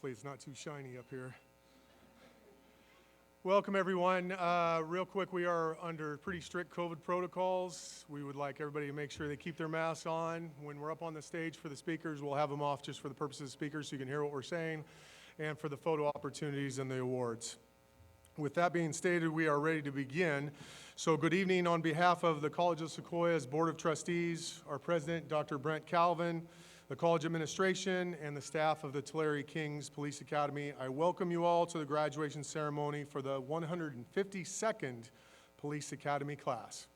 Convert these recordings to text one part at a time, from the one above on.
Hopefully it's not too shiny up here. Welcome everyone. Real quick, we are under pretty strict COVID protocols. We would like everybody to make sure they keep their masks on. When we're up on the stage for the speakers, we'll have them off just for the purposes of speakers so you can hear what we're saying, and for the photo opportunities and the awards. With that being stated, we are ready to begin. So good evening on behalf of the College of Sequoia's Board of Trustees, our president, Dr. Brent Calvin, the college administration, and the staff of the Tulare Kings Police Academy. I welcome you all to the graduation ceremony for the 152nd Police Academy class.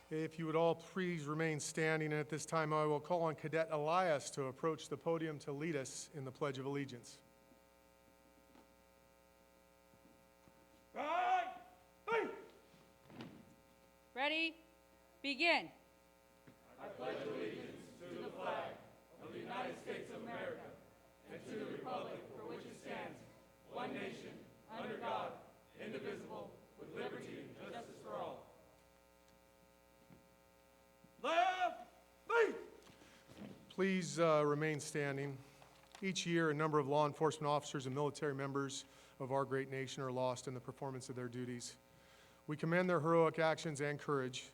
If you would all please remain standing, and at this time I will call on Cadet Elias to approach the podium to lead us in the Pledge of Allegiance. Ready? Begin. I pledge allegiance to the flag of the United States of America and to the republic for which it stands, one nation, under God, indivisible, with liberty and justice for all. Please remain standing. Each year, a number of law enforcement officers and military members of our great nation are lost in the performance of their duties. We commend their heroic actions and courage.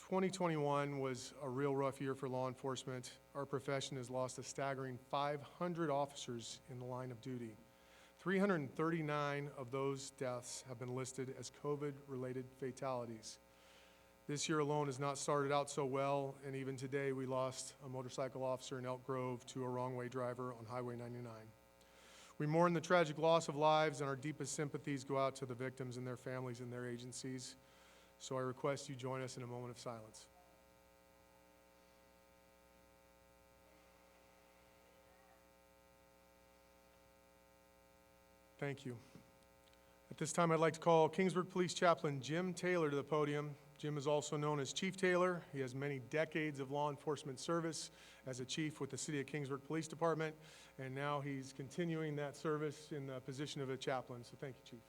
2021 was a real rough year for law enforcement. Our profession has lost a staggering 500 officers in the line of duty. 339 of those deaths have been listed as COVID-related fatalities. This year alone has not started out so well, and even today we lost a motorcycle officer in Elk Grove to a wrong-way driver on Highway 99. We mourn the tragic loss of lives, and our deepest sympathies go out to the victims and their families and their agencies. So I request you join us in a moment of silence. Thank you. At this time, I'd like to call Kingsburg Police Chaplain Jim Taylor to the podium. Jim is also known as Chief Taylor. He has many decades of law enforcement service as a chief with the City of Kingsburg Police Department, and now he's continuing that service in the position of a chaplain. So thank you, Chief.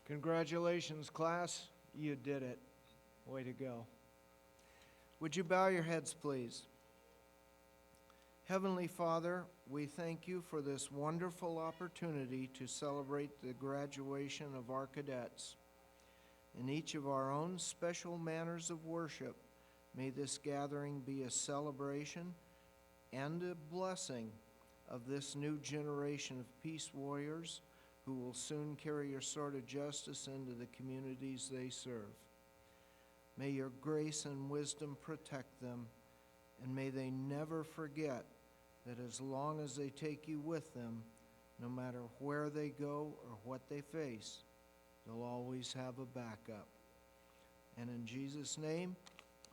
Congratulations, class. You did it. Way to go. Would you bow your heads, please? Heavenly Father, we thank you for this wonderful opportunity to celebrate the graduation of our cadets. In each of our own special manners of worship, may this gathering be a celebration and a blessing of this new generation of peace warriors who will soon carry your sword of justice into the communities they serve. May your grace and wisdom protect them, and may they never forget that as long as they take you with them, no matter where they go or what they face, they'll always have a backup. And in Jesus' name,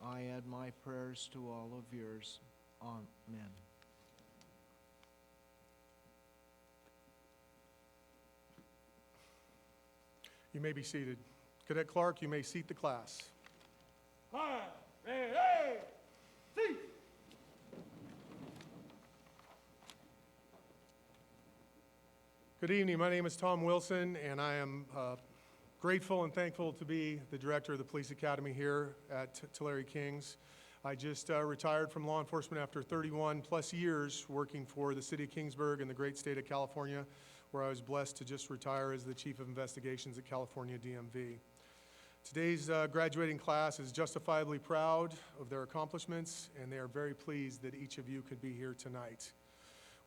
I add my prayers to all of yours. Amen. You may be seated. Cadet Clark, you may seat the class. Seat. Good evening. My name is Tom Wilson, and I am grateful and thankful to be the director of the Police Academy here at Tulare Kings. I just retired from law enforcement after 31 plus years working for the City of Kingsburg and the great state of California, where I was blessed to just retire as the Chief of Investigations at California DMV. Today's graduating class is justifiably proud of their accomplishments, and they are very pleased that each of you could be here tonight.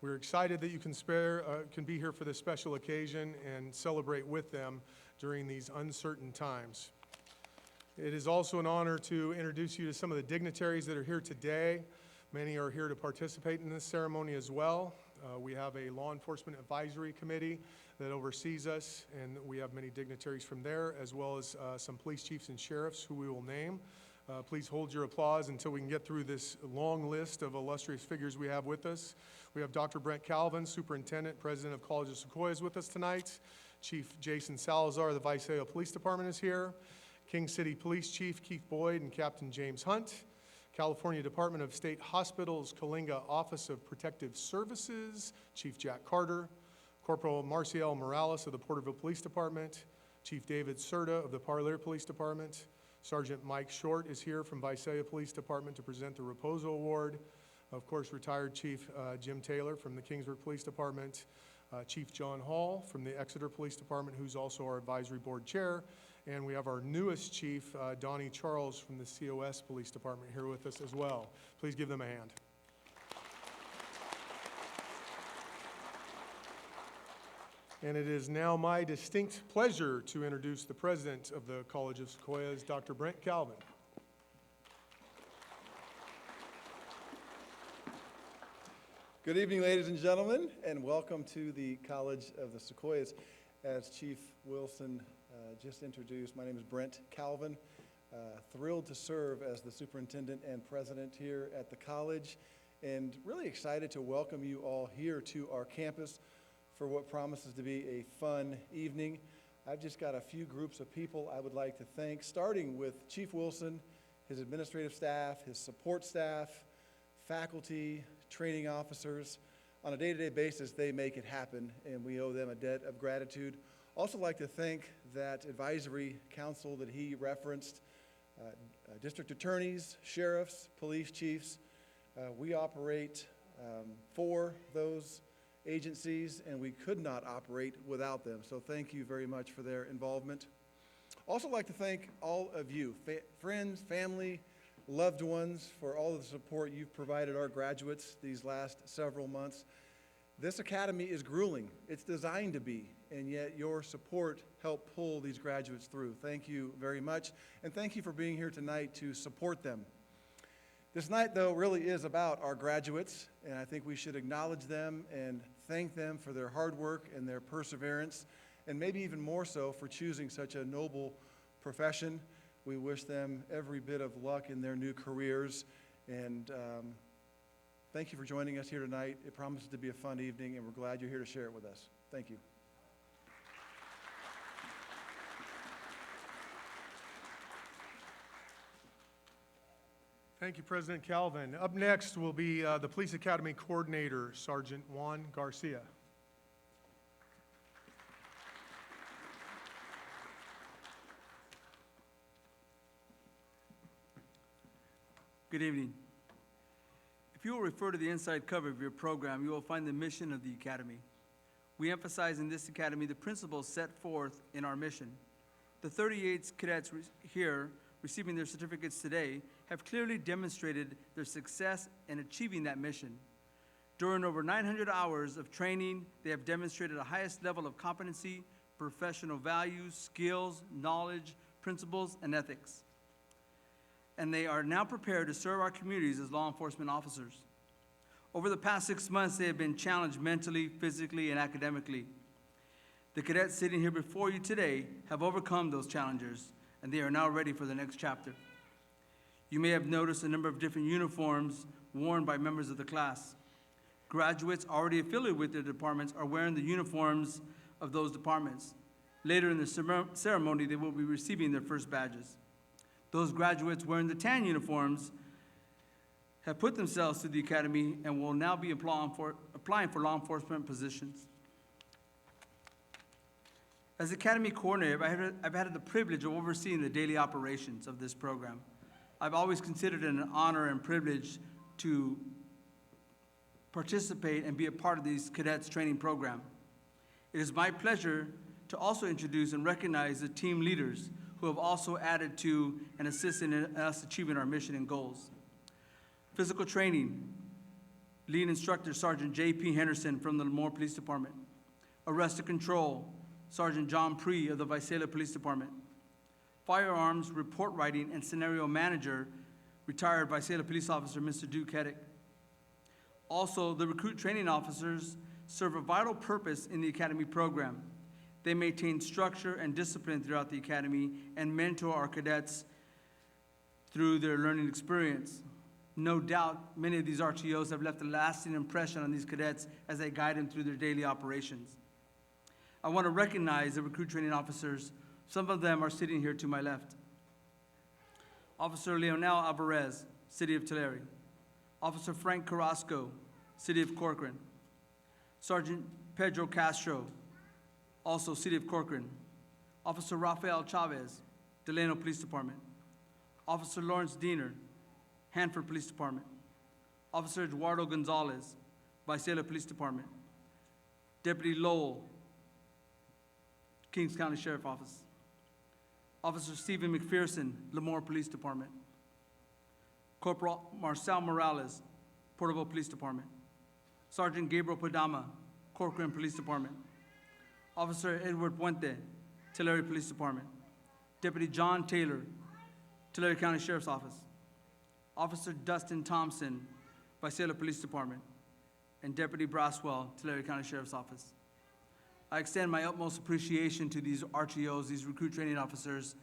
We're excited that you can be here for this special occasion and celebrate with them during these uncertain times. It is also an honor to introduce you to some of the dignitaries that are here today. Many are here to participate in this ceremony as well. We have a law enforcement advisory committee that oversees us, and we have many dignitaries from there, as well as some police chiefs and sheriffs who we will name. Please hold your applause until we can get through this long list of illustrious figures we have with us. We have Dr. Brent Calvin, Superintendent, President of College of Sequoias, with us tonight. Chief Jason Salazar of the Visalia Police Department is here. King City Police Chief Keith Boyd and Captain James Hunt. California Department of State Hospitals, Coalinga Office of Protective Services, Chief Jack Carter. Corporal Marcial Morales of the Porterville Police Department. Chief David Serta of the Parlier Police Department. Sergeant Mike Short is here from Visalia Police Department to present the Raposo Award. Of course, retired Chief Jim Taylor from the Kingsburg Police Department. Chief John Hall from the Exeter Police Department, who's also our advisory board chair. And we have our newest chief, Donnie Charles from the COS Police Department, here with us as well. Please give them a hand. And it is now my distinct pleasure to introduce the president of the College of Sequoias, Dr. Brent Calvin. Good evening, ladies and gentlemen, and welcome to the College of the Sequoias. As Chief Wilson just introduced, my name is Brent Calvin. Thrilled to serve as the superintendent and president here at the college, and really excited to welcome you all here to our campus for what promises to be a fun evening. I've just got a few groups of people I would like to thank, starting with Chief Wilson, his administrative staff, his support staff, faculty, training officers. On a day-to-day basis, they make it happen, and we owe them a debt of gratitude. Also like to thank that advisory council that he referenced, district attorneys, sheriffs, police chiefs. We operate for those agencies, and we could not operate without them. So thank you very much for their involvement. Also like to thank all of you, friends, family, loved ones, for all of the support you've provided our graduates these last several months. This academy is grueling. It's designed to be, and yet your support helped pull these graduates through. Thank you very much, and thank you for being here tonight to support them. This night, though, really is about our graduates, and I think we should acknowledge them and thank them for their hard work and their perseverance, and maybe even more so for choosing such a noble profession. We wish them every bit of luck in their new careers, and thank you for joining us here tonight. It promises to be a fun evening, and we're glad you're here to share it with us. Thank you. Thank you, President Calvin. Up next will be the Police Academy Coordinator, Sergeant Juan Garcia. Good evening. If you will refer to the inside cover of your program, you will find the mission of the Academy. We emphasize in this Academy the principles set forth in our mission. The 38 cadets here receiving their certificates today have clearly demonstrated their success in achieving that mission. During over 900 hours of training, they have demonstrated the highest level of competency, professional values, skills, knowledge, principles, and ethics. And they are now prepared to serve our communities as law enforcement officers. Over the past 6 months, they have been challenged mentally, physically, and academically. The cadets sitting here before you today have overcome those challenges, and they are now ready for the next chapter. You may have noticed a number of different uniforms worn by members of the class. Graduates already affiliated with their departments are wearing the uniforms of those departments. Later in the ceremony, they will be receiving their first badges. Those graduates wearing the tan uniforms have put themselves through the academy and will now be applying for law enforcement positions. As Academy Coordinator, I've had the privilege of overseeing the daily operations of this program. I've always considered it an honor and privilege to participate and be a part of these cadets training program. It is my pleasure to also introduce and recognize the team leaders who who have also added to and assisted in us achieving our mission and goals. Physical training, lead instructor Sergeant J.P. Henderson from the Lemoore Police Department. Arrest and control, Sergeant John Pree of the Visalia Police Department. Firearms report writing and scenario manager, retired Visalia Police Officer Mr. Duke Heddick. Also, the recruit training officers serve a vital purpose in the academy program. They maintain structure and discipline throughout the academy and mentor our cadets through their learning experience. No doubt, many of these RTOs have left a lasting impression on these cadets as they guide them through their daily operations. I want to recognize the recruit training officers. Some of them are sitting here to my left. Officer Leonel Alvarez, City of Tulare. Officer Frank Carrasco, City of Corcoran. Sergeant Pedro Castro, also City of Corcoran. Officer Rafael Chavez, Delano Police Department. Officer Lawrence Diener, Hanford Police Department. Officer Eduardo Gonzalez, Visalia Police Department. Deputy Lowell, Kings County Sheriff Office. Officer Stephen McPherson, Lemoore Police Department. Corporal Marcel Morales, Porterville Police Department. Sergeant Gabriel Padama, Corcoran Police Department. Officer Edward Puente, Tulare Police Department. Deputy John Taylor, Tulare County Sheriff's Office. Officer Dustin Thompson, Visalia Police Department. And Deputy Braswell, Tulare County Sheriff's Office. I extend my utmost appreciation to these RTOs, these recruit training officers,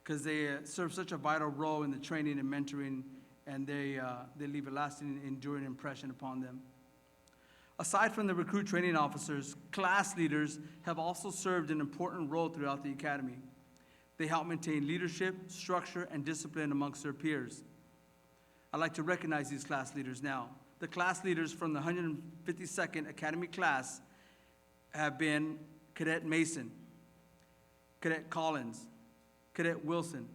because they serve such a vital role in the training and mentoring, and they leave a lasting, enduring impression upon them. Aside from the recruit training officers, class leaders have also served an important role throughout the academy. They help maintain leadership, structure, and discipline amongst their peers. I'd like to recognize these class leaders now. The class leaders from the 152nd Academy class have been Cadet Mason, Cadet Collins, Cadet Wilson,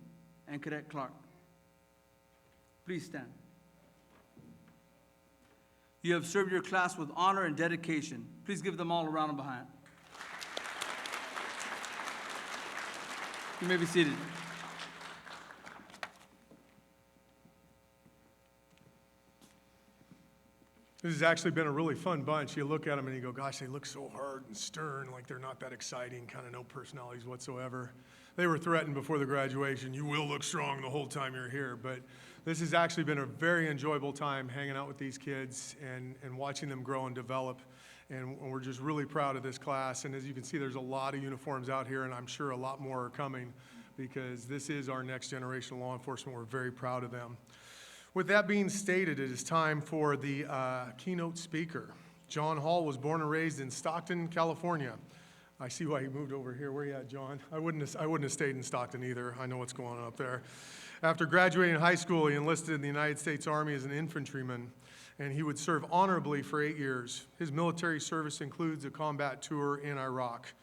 and Cadet Clark. Please stand. You have served your class with honor and dedication. Please give them all a round of applause. You may be seated. This has actually been a really fun bunch. You look at them and you go, gosh, they look so hard and stern, like they're not that exciting, kind of no personalities whatsoever. They were threatened before the graduation, you will look strong the whole time you're here. But this has actually been a very enjoyable time hanging out with these kids and watching them grow and develop. And we're just really proud of this class. And as you can see, there's a lot of uniforms out here, and I'm sure a lot more are coming because this is our next generation of law enforcement. We're very proud of them. With that being stated, it is time for the keynote speaker. John Hall was born and raised in Stockton, California. I see why he moved over here. Where you at, John? I wouldn't have stayed in Stockton either. I know what's going on up there. After graduating high school, he enlisted in the United States Army as an infantryman, and he would serve honorably for 8 years. His military service includes a combat tour in Iraq.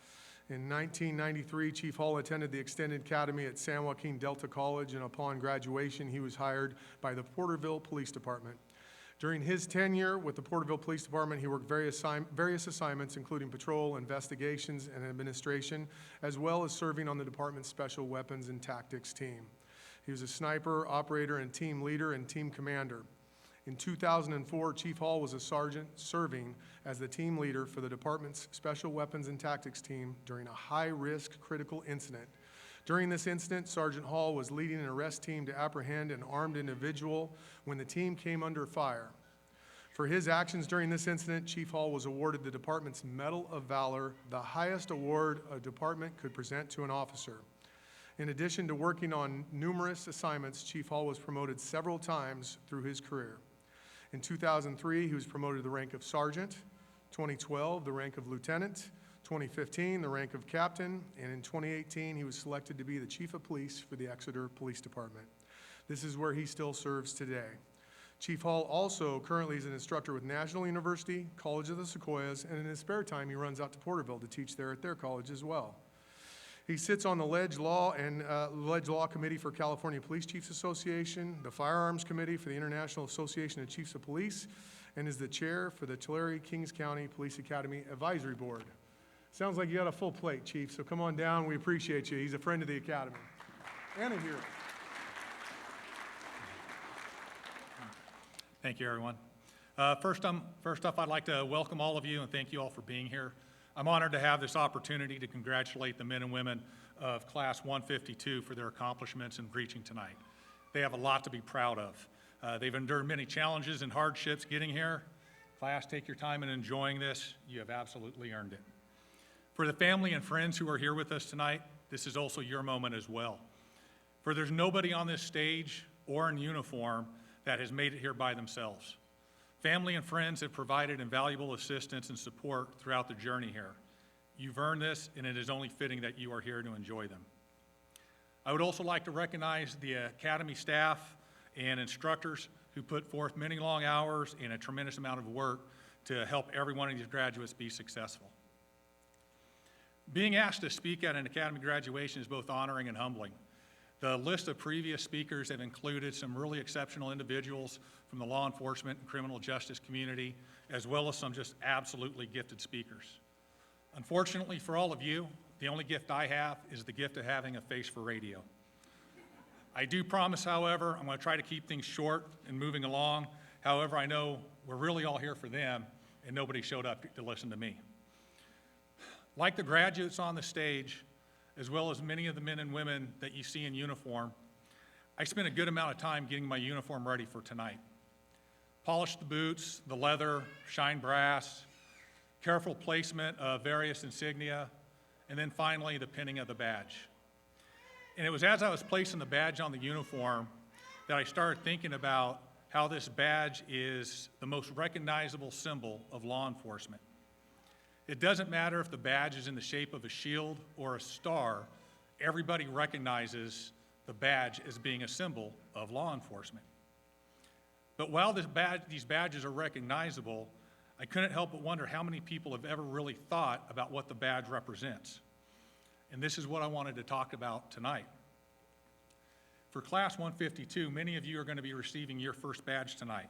In 1993, Chief Hall attended the Extended Academy at San Joaquin Delta College, and upon graduation, he was hired by the Porterville Police Department. During his tenure with the Porterville Police Department, he worked various assignments, including patrol, investigations, and administration, as well as serving on the department's Special Weapons and Tactics team. He was a sniper, operator, and team leader and team commander. In 2004, Chief Hall was a sergeant serving as the team leader for the department's Special Weapons and Tactics team during a high-risk critical incident. During this incident, Sergeant Hall was leading an arrest team to apprehend an armed individual when the team came under fire. For his actions during this incident, Chief Hall was awarded the department's Medal of Valor, the highest award a department could present to an officer. In addition to working on numerous assignments, Chief Hall was promoted several times through his career. In 2003, he was promoted to the rank of sergeant, 2012, the rank of lieutenant, 2015, the rank of captain, and in 2018, he was selected to be the chief of police for the Exeter Police Department. This is where he still serves today. Chief Hall also currently is an instructor with National University, College of the Sequoias, and in his spare time, he runs out to Porterville to teach there at their college as well. He sits on the Ledge Law Committee for California Police Chiefs Association, the Firearms Committee for the International Association of Chiefs of Police, and is the chair for the Tulare Kings County Police Academy Advisory Board. Sounds like you got a full plate, Chief, so come on down. We appreciate you. He's a friend of the Academy. and a hero. Thank you, everyone. First off, I'd like to welcome all of you and thank you all for being here. I'm honored to have this opportunity to congratulate the men and women of Class 152 for their accomplishments in preaching tonight. They have a lot to be proud of. They've endured many challenges and hardships getting here. Class, take your time in enjoying this. You have absolutely earned it. For the family and friends who are here with us tonight, this is also your moment as well. For there's nobody on this stage or in uniform that has made it here by themselves. Family and friends have provided invaluable assistance and support throughout the journey here. You've earned this, and it is only fitting that you are here to enjoy them. I would also like to recognize the Academy staff and instructors who put forth many long hours and a tremendous amount of work to help every one of these graduates be successful. Being asked to speak at an Academy graduation is both honoring and humbling. The list of previous speakers have included some really exceptional individuals from the law enforcement and criminal justice community, as well as some just absolutely gifted speakers. Unfortunately for all of you, the only gift I have is the gift of having a face for radio. I do promise, however, I'm going to try to keep things short and moving along. However, I know we're really all here for them, and nobody showed up to listen to me. Like the graduates on the stage, as well as many of the men and women that you see in uniform, I spent a good amount of time getting my uniform ready for tonight. Polished the boots, the leather, shine brass, careful placement of various insignia, and then finally the pinning of the badge. And it was as I was placing the badge on the uniform that I started thinking about how this badge is the most recognizable symbol of law enforcement. It doesn't matter if the badge is in the shape of a shield or a star, everybody recognizes the badge as being a symbol of law enforcement. But while these badges are recognizable, I couldn't help but wonder how many people have ever really thought about what the badge represents. And this is what I wanted to talk about tonight. For Class 152, many of you are going to be receiving your first badge tonight.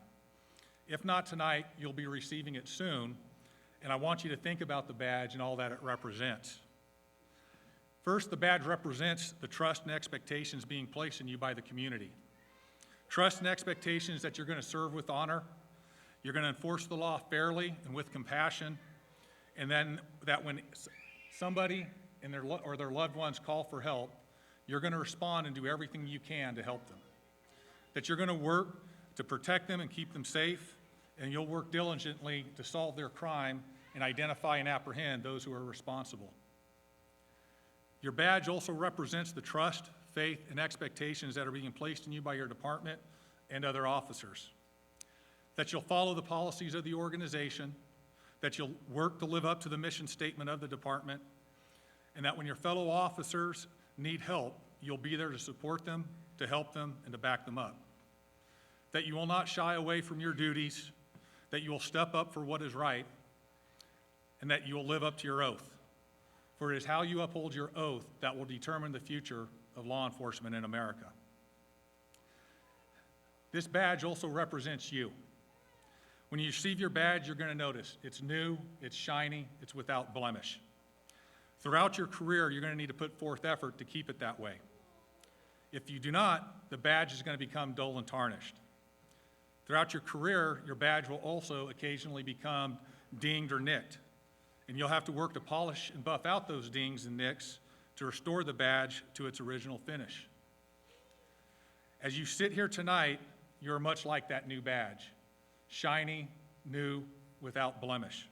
If not tonight, you'll be receiving it soon. And I want you to think about the badge and all that it represents. First, the badge represents the trust and expectations being placed in you by the community. Trust and expectations that you're going to serve with honor, you're going to enforce the law fairly and with compassion, and then that when somebody and their loved ones call for help, you're going to respond and do everything you can to help them. That you're going to work to protect them and keep them safe, and you'll work diligently to solve their crime and identify and apprehend those who are responsible. Your badge also represents the trust, faith, and expectations that are being placed in you by your department and other officers. That you'll follow the policies of the organization, that you'll work to live up to the mission statement of the department, and that when your fellow officers need help, you'll be there to support them, to help them, and to back them up. That you will not shy away from your duties, that you will step up for what is right, and that you will live up to your oath. For it is how you uphold your oath that will determine the future of law enforcement in America. This badge also represents you. When you receive your badge, you're going to notice it's new, it's shiny, it's without blemish. Throughout your career, you're going to need to put forth effort to keep it that way. If you do not, the badge is going to become dull and tarnished. Throughout your career, your badge will also occasionally become dinged or nicked, and you'll have to work to polish and buff out those dings and nicks to restore the badge to its original finish. As you sit here tonight, you're much like that new badge, shiny, new, without blemish.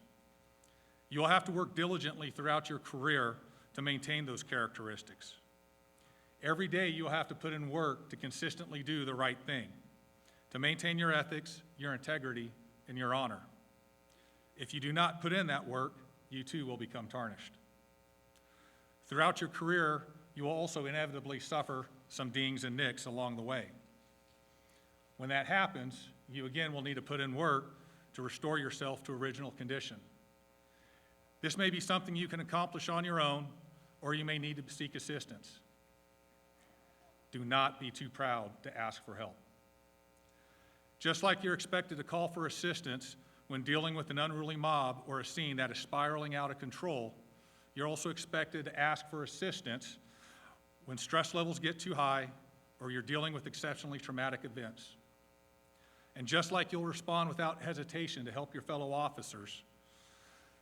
You'll have to work diligently throughout your career to maintain those characteristics. Every day you'll have to put in work to consistently do the right thing, to maintain your ethics, your integrity, and your honor. If you do not put in that work, you too will become tarnished. Throughout your career, you will also inevitably suffer some dings and nicks along the way. When that happens, you again will need to put in work to restore yourself to original condition. This may be something you can accomplish on your own, or you may need to seek assistance. Do not be too proud to ask for help. Just like you're expected to call for assistance when dealing with an unruly mob or a scene that is spiraling out of control, you're also expected to ask for assistance when stress levels get too high or you're dealing with exceptionally traumatic events. And just like you'll respond without hesitation to help your fellow officers,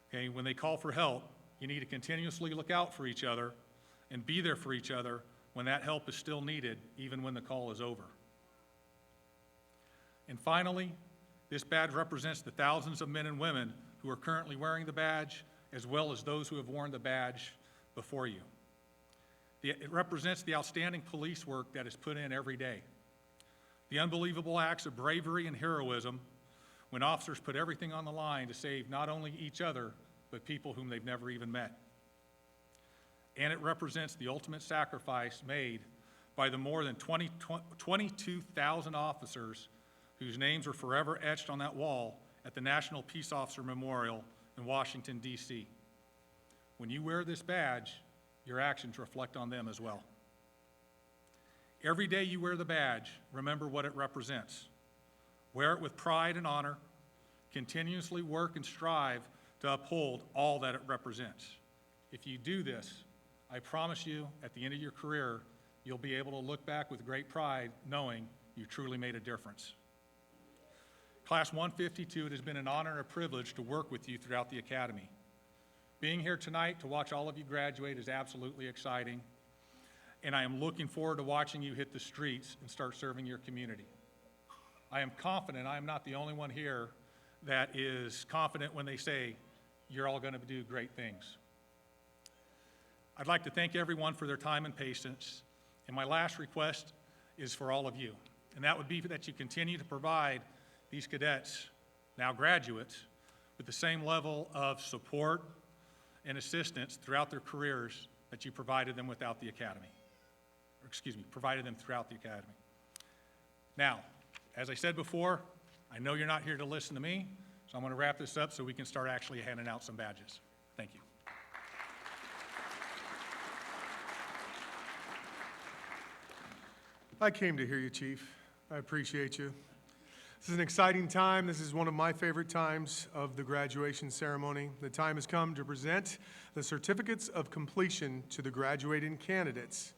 okay, when they call for help, you need to continuously look out for each other and be there for each other when that help is still needed, even when the call is over. And finally, this badge represents the thousands of men and women who are currently wearing the badge, as well as those who have worn the badge before you. It represents the outstanding police work that is put in every day, the unbelievable acts of bravery and heroism when officers put everything on the line to save not only each other, but people whom they've never even met. And it represents the ultimate sacrifice made by the more than 22,000 officers whose names are forever etched on that wall at the National Peace Officer Memorial in Washington, D.C. When you wear this badge, your actions reflect on them as well. Every day you wear the badge, remember what it represents. Wear it with pride and honor. Continuously work and strive to uphold all that it represents. If you do this, I promise you, at the end of your career, you'll be able to look back with great pride knowing you truly made a difference. Class 152, it has been an honor and a privilege to work with you throughout the Academy. Being here tonight to watch all of you graduate is absolutely exciting, and I am looking forward to watching you hit the streets and start serving your community. I am confident I am not the only one here that is confident when they say, you're all going to do great things. I'd like to thank everyone for their time and patience, and my last request is for all of you, and that would be that you continue to provide these cadets, now graduates, with the same level of support and assistance throughout their careers that you provided them without the Academy. Provided them throughout the Academy. Now, as I said before, I know you're not here to listen to me, so I'm going to wrap this up so we can start actually handing out some badges. Thank you. I came to hear you, Chief. I appreciate you. This is an exciting time. This is one of my favorite times of the graduation ceremony. The time has come to present the certificates of completion to the graduating candidates.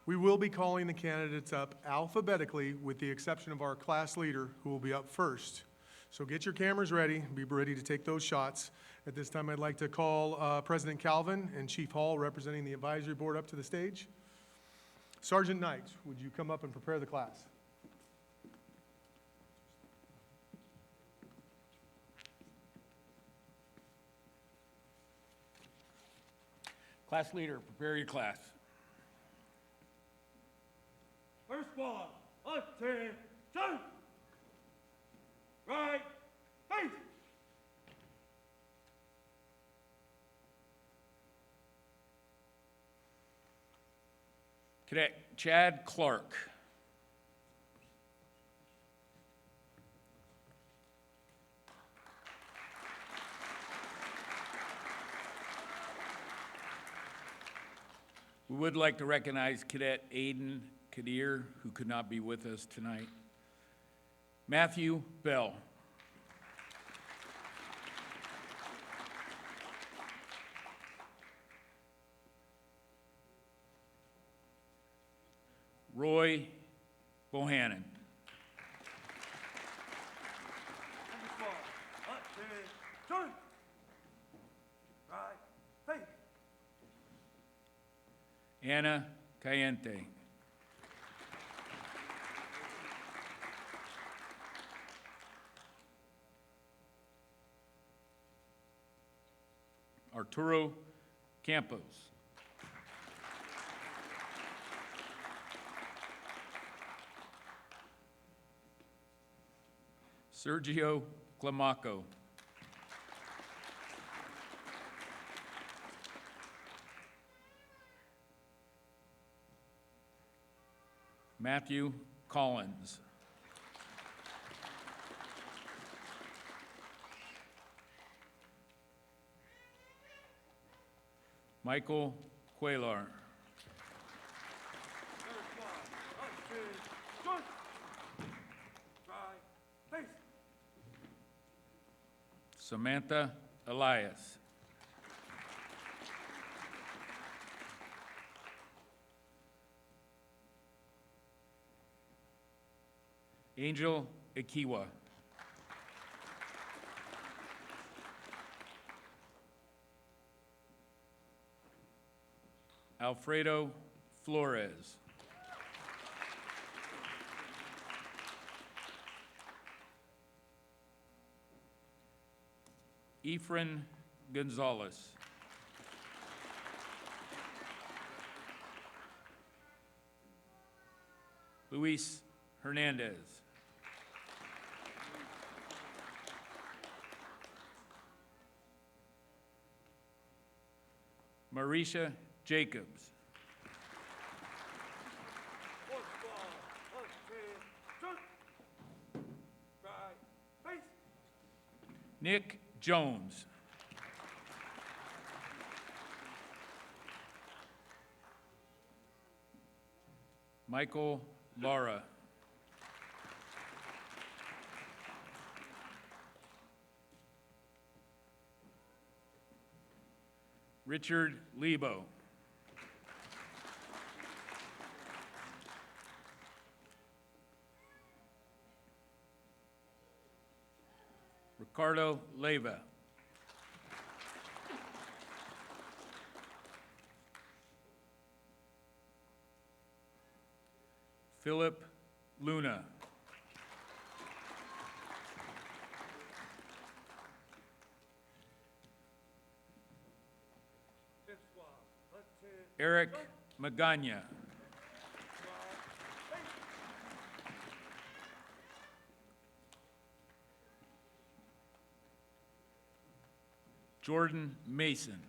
We will be calling the candidates up alphabetically with the exception of our class leader, who will be up first. So get your cameras ready. Be ready to take those shots. At this time, I'd like to call President Calvin and Chief Hall, representing the advisory board, up to the stage. Sergeant Knight, would you come up and prepare the class? Class leader, prepare your class. First one, attention! Right, face! Cadet Chad Clark. We would like to recognize Cadet Aiden Kadir, who could not be with us tonight. Matthew Bell. Roy Bohannon. First one, attention! Right, face! Anna Cayente. Arturo Campos. Sergio Clamaco. Matthew Collins. Michael Cuellar. Samantha Elias. Angel Ikiwa. Alfredo Flores. Efren Gonzalez. Luis Hernandez. Marisha Jacobs. Nick Jones. Michael Lara. Richard Lebo. Ricardo Leyva. Philip Luna. Eric Magana. Jordan Mason.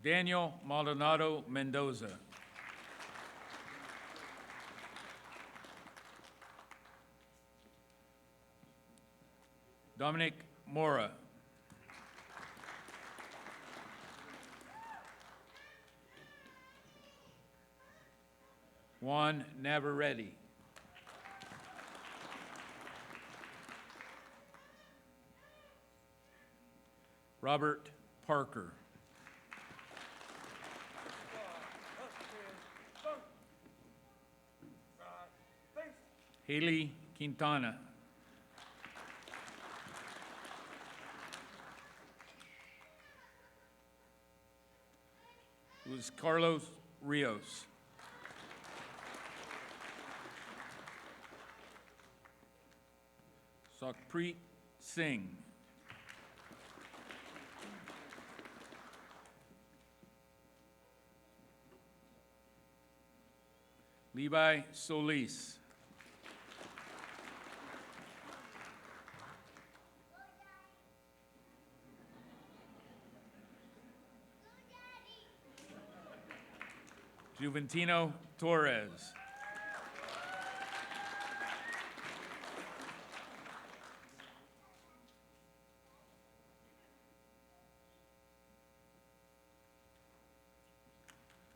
Daniel Maldonado Mendoza. Dominic Mora. Juan Navarrete. Robert Parker. Haley Quintana. Luis Carlos Rios. Sakpreet Singh. Levi Solis. Juventino Torres.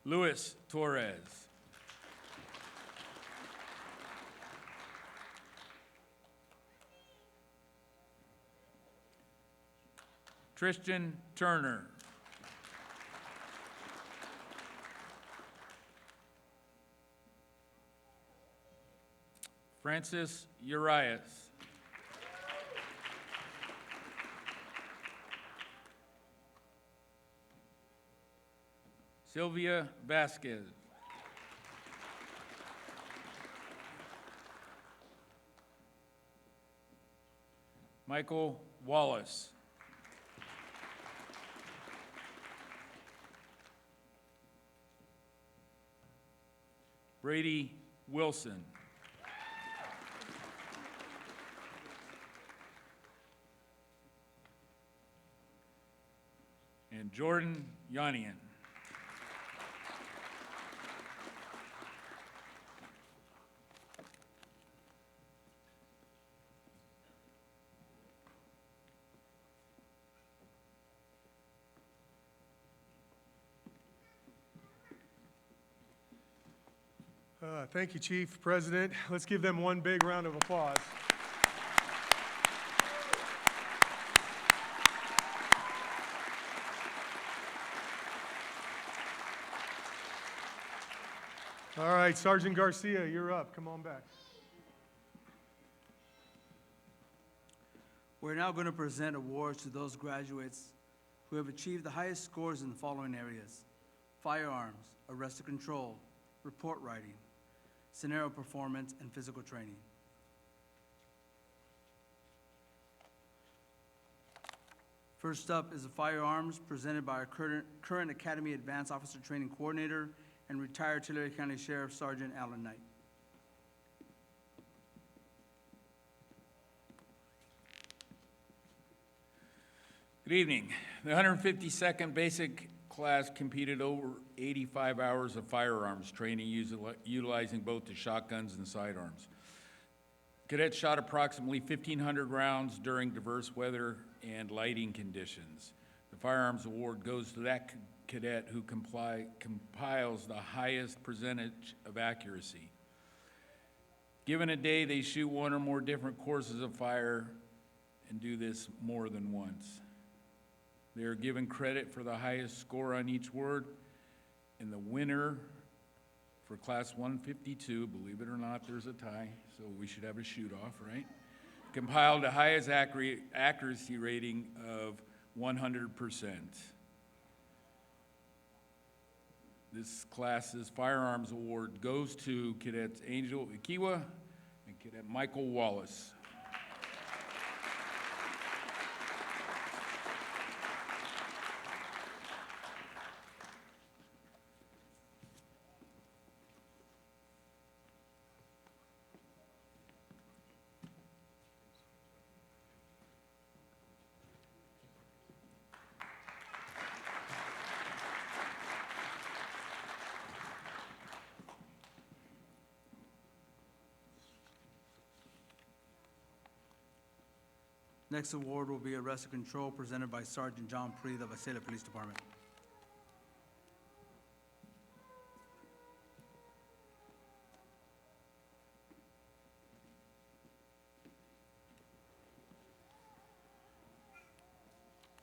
Luis Torres. Tristan Turner. Francis Urias. Sylvia Vasquez. Michael Wallace. Brady Wilson. And Jordan Yanian. Thank you, Chief, President. Let's give them one big round of applause. All right, Sergeant Garcia, you're up. Come on back. We're now going to present awards to those graduates who have achieved the highest scores in the following areas: firearms, arrested control, report writing, scenario performance, and physical training. First up is the firearms, presented by our current Academy Advanced Officer Training Coordinator and retired Tulare County Sheriff Sergeant Alan Knight. Good evening. The 152nd Basic Class competed over 85 hours of firearms training utilizing both the shotguns and sidearms. Cadets shot approximately 1,500 rounds during diverse weather and lighting conditions. The Firearms Award goes to that cadet who compiles the highest percentage of accuracy. Given a day, they shoot one or more different courses of fire and do this more than once. They are given credit for the highest score on each word, and the winner for Class 152, believe it or not, there's a tie, so we should have a shoot-off, right? Compiled the highest accuracy rating of 100%. This class's Firearms Award goes to Cadets Angel Ikiwa and Cadet Michael Wallace. Next award will be Arrested Control, presented by Sergeant John Preet of Visalia Police Department.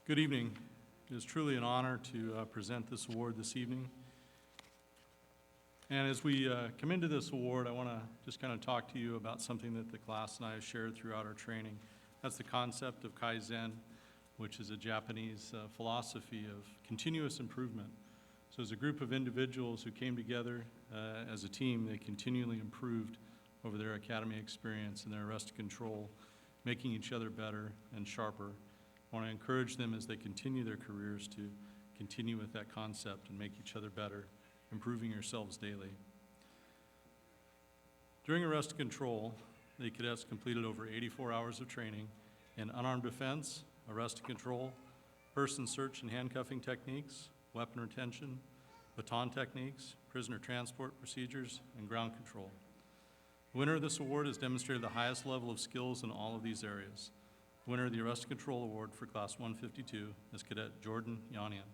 Good evening. It is truly an honor to present this award this evening. And as we come into this award, I want to just kind of talk to you about something that the class and I have shared throughout our training. That's the concept of Kaizen, which is a Japanese philosophy of continuous improvement. So as a group of individuals who came together as a team, they continually improved over their academy experience and their arrested control, making each other better and sharper. I want to encourage them as they continue their careers to continue with that concept and make each other better, improving yourselves daily. During arrested control, the cadets completed over 84 hours of training in unarmed defense, arrested control, person search and handcuffing techniques, weapon retention, baton techniques, prisoner transport procedures, and ground control. The winner of this award has demonstrated the highest level of skills in all of these areas. The winner of the Arrested Control Award for Class 152 is Cadet Jordan Yanian.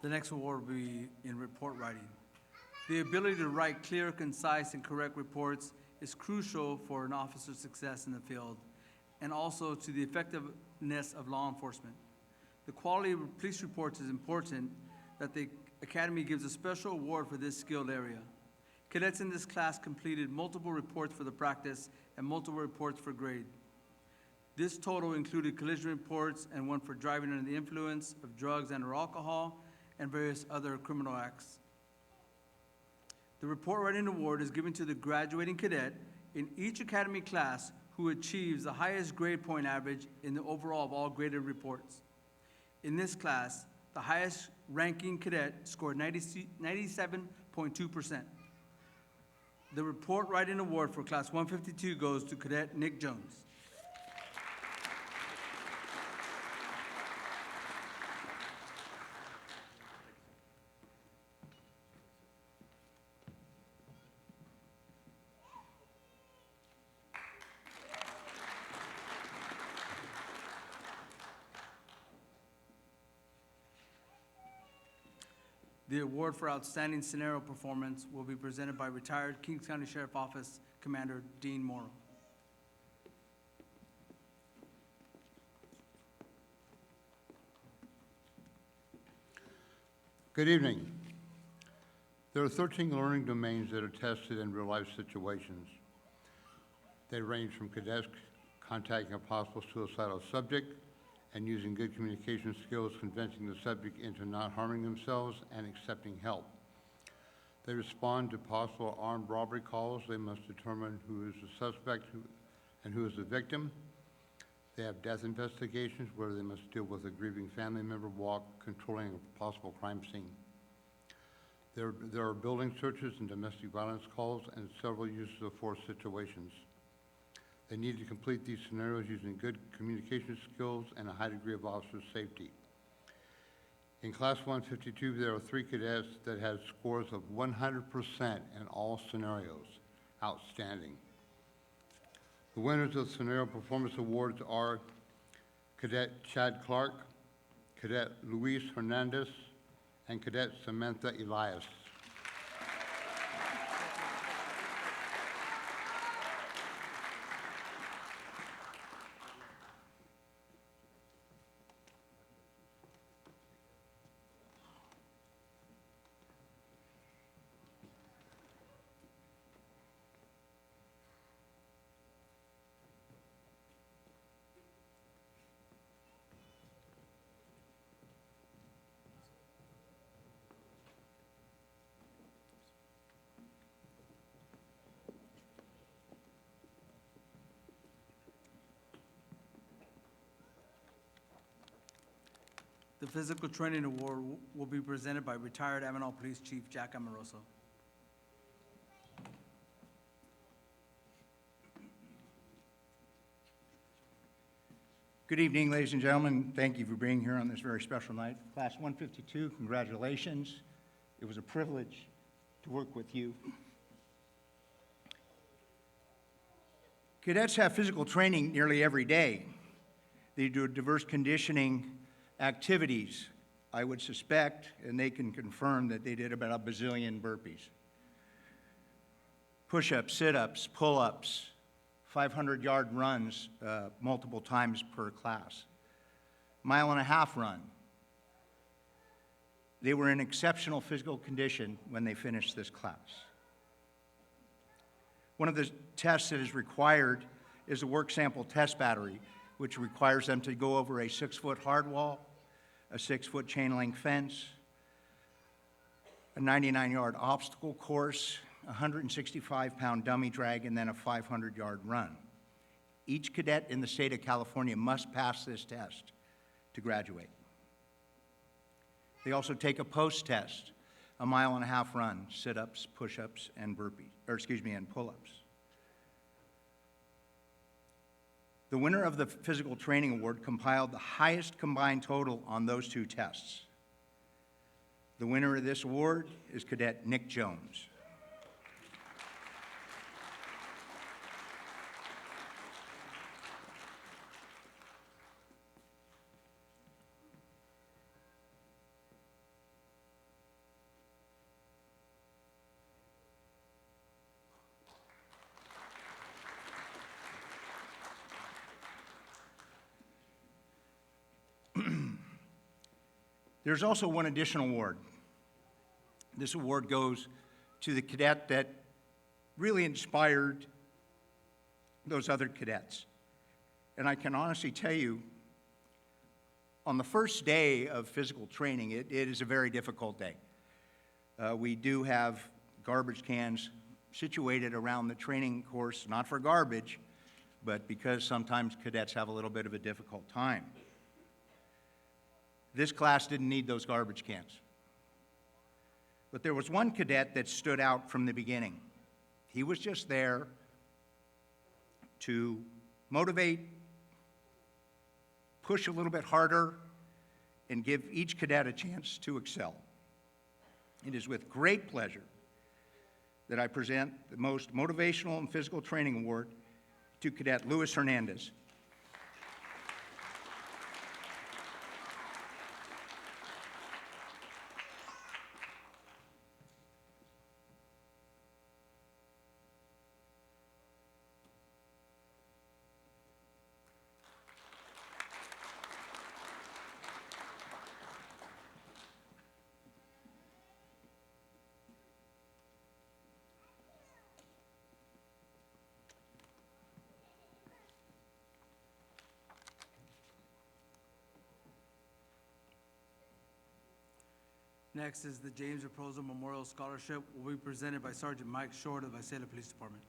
The next award will be in report writing. The ability to write clear, concise, and correct reports is crucial for an officer's success in the field and also to the effectiveness of law enforcement. The quality of police reports is important that the Academy gives a special award for this skilled area. Cadets in this class completed multiple reports for the practice and multiple reports for grade. This total included collision reports and one for driving under the influence of drugs and/or alcohol and various other criminal acts. The report writing award is given to the graduating cadet in each academy class who achieves the highest grade point average in the overall of all graded reports. In this class, the highest ranking cadet scored 97.2%. The report writing award for Class 152 goes to Cadet Nick Jones. The award for outstanding scenario performance will be presented by retired Kings County Sheriff Office Commander Dean Morrow. Good evening. There are 13 learning domains that are tested in real-life situations. They range from cadets contacting a possible suicidal subject and using good communication skills, convincing the subject into not harming themselves and accepting help. They respond to possible armed robbery calls. They must determine who is the suspect and who is the victim. They have death investigations where they must deal with a grieving family member while controlling a possible crime scene. There are building searches and domestic violence calls and several uses of force situations. They need to complete these scenarios using good communication skills and a high degree of officer safety. In Class 152, there are 3 cadets that had scores of 100% in all scenarios. Outstanding. The winners of Scenario Performance Awards are Cadet Chad Clark, Cadet Luis Hernandez, and Cadet Samantha Elias. The Physical Training Award will be presented by retired Avenal Police Chief Jack Amoroso. Good evening, ladies and gentlemen. Thank you for being here on this very special night. Class 152, congratulations. It was a privilege to work with you. Cadets have physical training nearly every day. They do diverse conditioning activities. I would suspect, and they can confirm, that they did about a bazillion burpees. Push-ups, sit-ups, pull-ups, 500-yard runs multiple times per class. Mile-and-a-half run. They were in exceptional physical condition when they finished this class. One of the tests that is required is a work sample test battery, which requires them to go over a 6-foot hard wall, a 6-foot chain link fence, a 99-yard obstacle course, a 165-pound dummy drag, and then a 500-yard run. Each cadet in the state of California must pass this test to graduate. They also take a post test, a mile-and-a-half run, sit-ups, push-ups, and and pull-ups. The winner of the Physical Training Award compiled the highest combined total on those 2 tests. The winner of this award is Cadet Nick Jones. There's also one additional award. This award goes to the cadet that really inspired those other cadets. And I can honestly tell you, on the first day of physical training, it is a very difficult day. We do have garbage cans situated around the training course, not for garbage, but because sometimes cadets have a little bit of a difficult time. This class didn't need those garbage cans. But there was one cadet that stood out from the beginning. He was just there to motivate, push a little bit harder, and give each cadet a chance to excel. It is with great pleasure that I present the most motivational and physical training award to Cadet Luis Hernandez. Next is the James Raposo Memorial Scholarship, will be presented by Sergeant Mike Short of the Visalia Police Department.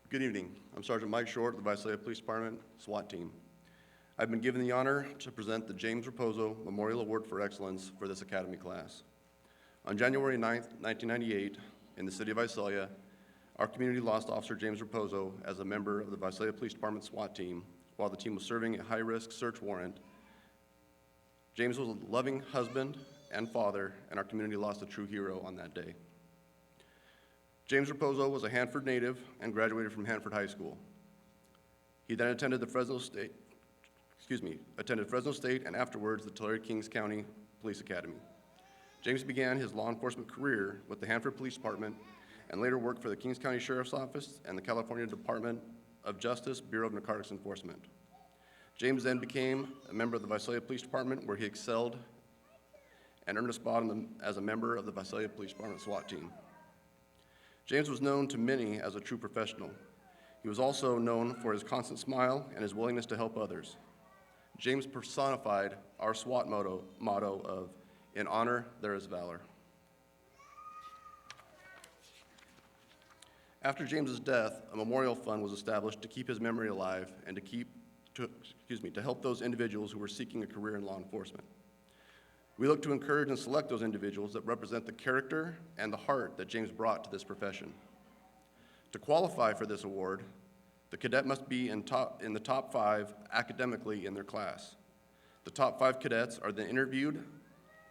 Good evening. I'm Sergeant Mike Short of the Visalia Police Department SWAT team. I've been given the honor to present the James Raposo Memorial Award for Excellence for this Academy class. On January 9th, 1998, in the city of Visalia, our community lost Officer James Raposo as a member of the Visalia Police Department SWAT team while the team was serving a high-risk search warrant. James was a loving husband and father, and our community lost a true hero on that day. James Raposo was a Hanford native and graduated from Hanford High School. He then attended Fresno State and afterwards the Tulare-Kings County Police Academy. James began his law enforcement career with the Hanford Police Department and later worked for the Kings County Sheriff's Office and the California Department of Justice Bureau of Narcotics Enforcement. James then became a member of the Visalia Police Department, where he excelled and earned a spot as a member of the Visalia Police Department SWAT team. James was known to many as a true professional. He was also known for his constant smile and his willingness to help others. James personified our SWAT motto of, "In honor, there is valor." After James's death, a memorial fund was established to keep his memory alive and to help those individuals who were seeking a career in law enforcement. We look to encourage and select those individuals that represent the character and the heart that James brought to this profession. To qualify for this award, the cadet must be in the top 5 academically in their class. The top 5 cadets are then interviewed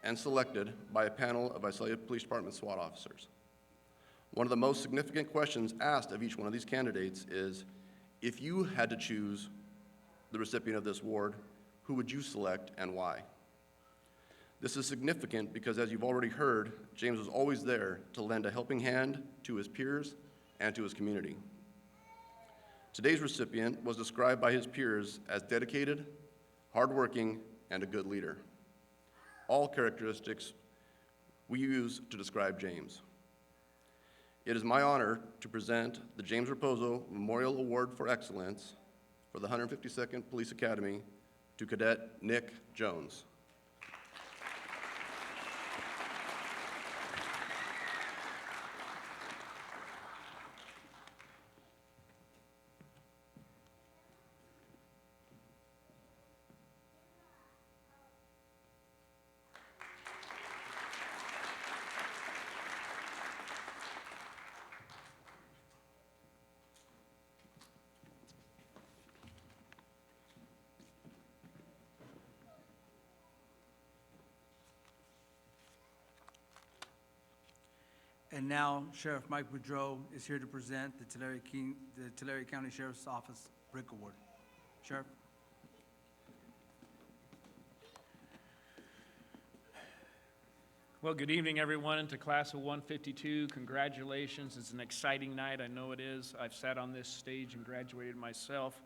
and selected by a panel of Visalia Police Department SWAT officers. One of the most significant questions asked of each one of these candidates is, if you had to choose the recipient of this award, who would you select and why? This is significant because, as you've already heard, James was always there to lend a helping hand to his peers and to his community. Today's recipient was described by his peers as dedicated, hardworking, and a good leader. All characteristics we use to describe James. It is my honor to present the James Raposo Memorial Award for Excellence for the 152nd Police Academy to Cadet Nick Jones. And now Sheriff Mike Boudreau is here to present the Tulare County Sheriff's Office Brick Award. Sheriff? Well, good evening, everyone, to Class of 152. Congratulations. It's an exciting night. I know it is. I've sat on this stage and graduated myself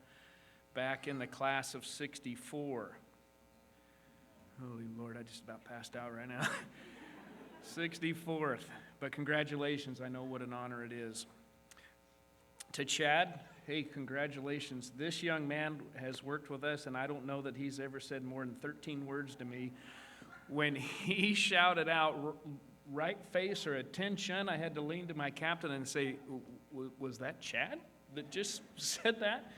back in the class of 64. Holy Lord, I just about passed out right now. 64th. But congratulations. I know what an honor it is. To Chad, hey, congratulations. This young man has worked with us, and I don't know that he's ever said more than 13 words to me. When he shouted out right face or attention, I had to lean to my captain and say, was that Chad that just said that?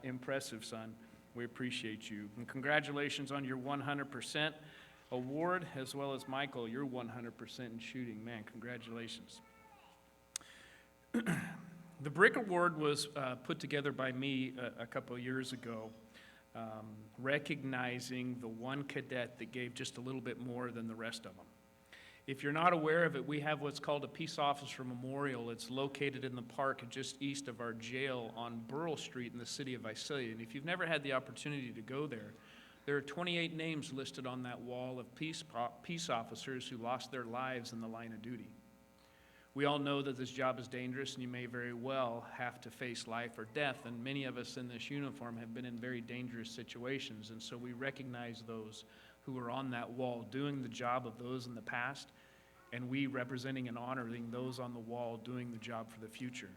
Impressive, son. We appreciate you. And congratulations on your 100% award, as well as Michael, your 100% in shooting. Man, congratulations. The Brick Award was put together by me a couple of years ago, recognizing the one cadet that gave just a little bit more than the rest of them. If you're not aware of it, we have what's called a Peace Officer Memorial. It's located in the park just east of our jail on Burrell Street in the city of Visalia. And if you've never had the opportunity to go there, there are 28 names listed on that wall of peace officers who lost their lives in the line of duty. We all know that this job is dangerous, and you may very well have to face life or death, and many of us in this uniform have been in very dangerous situations, and so we recognize those who are on that wall doing the job of those in the past, and we representing and honoring those on the wall doing the job for the future.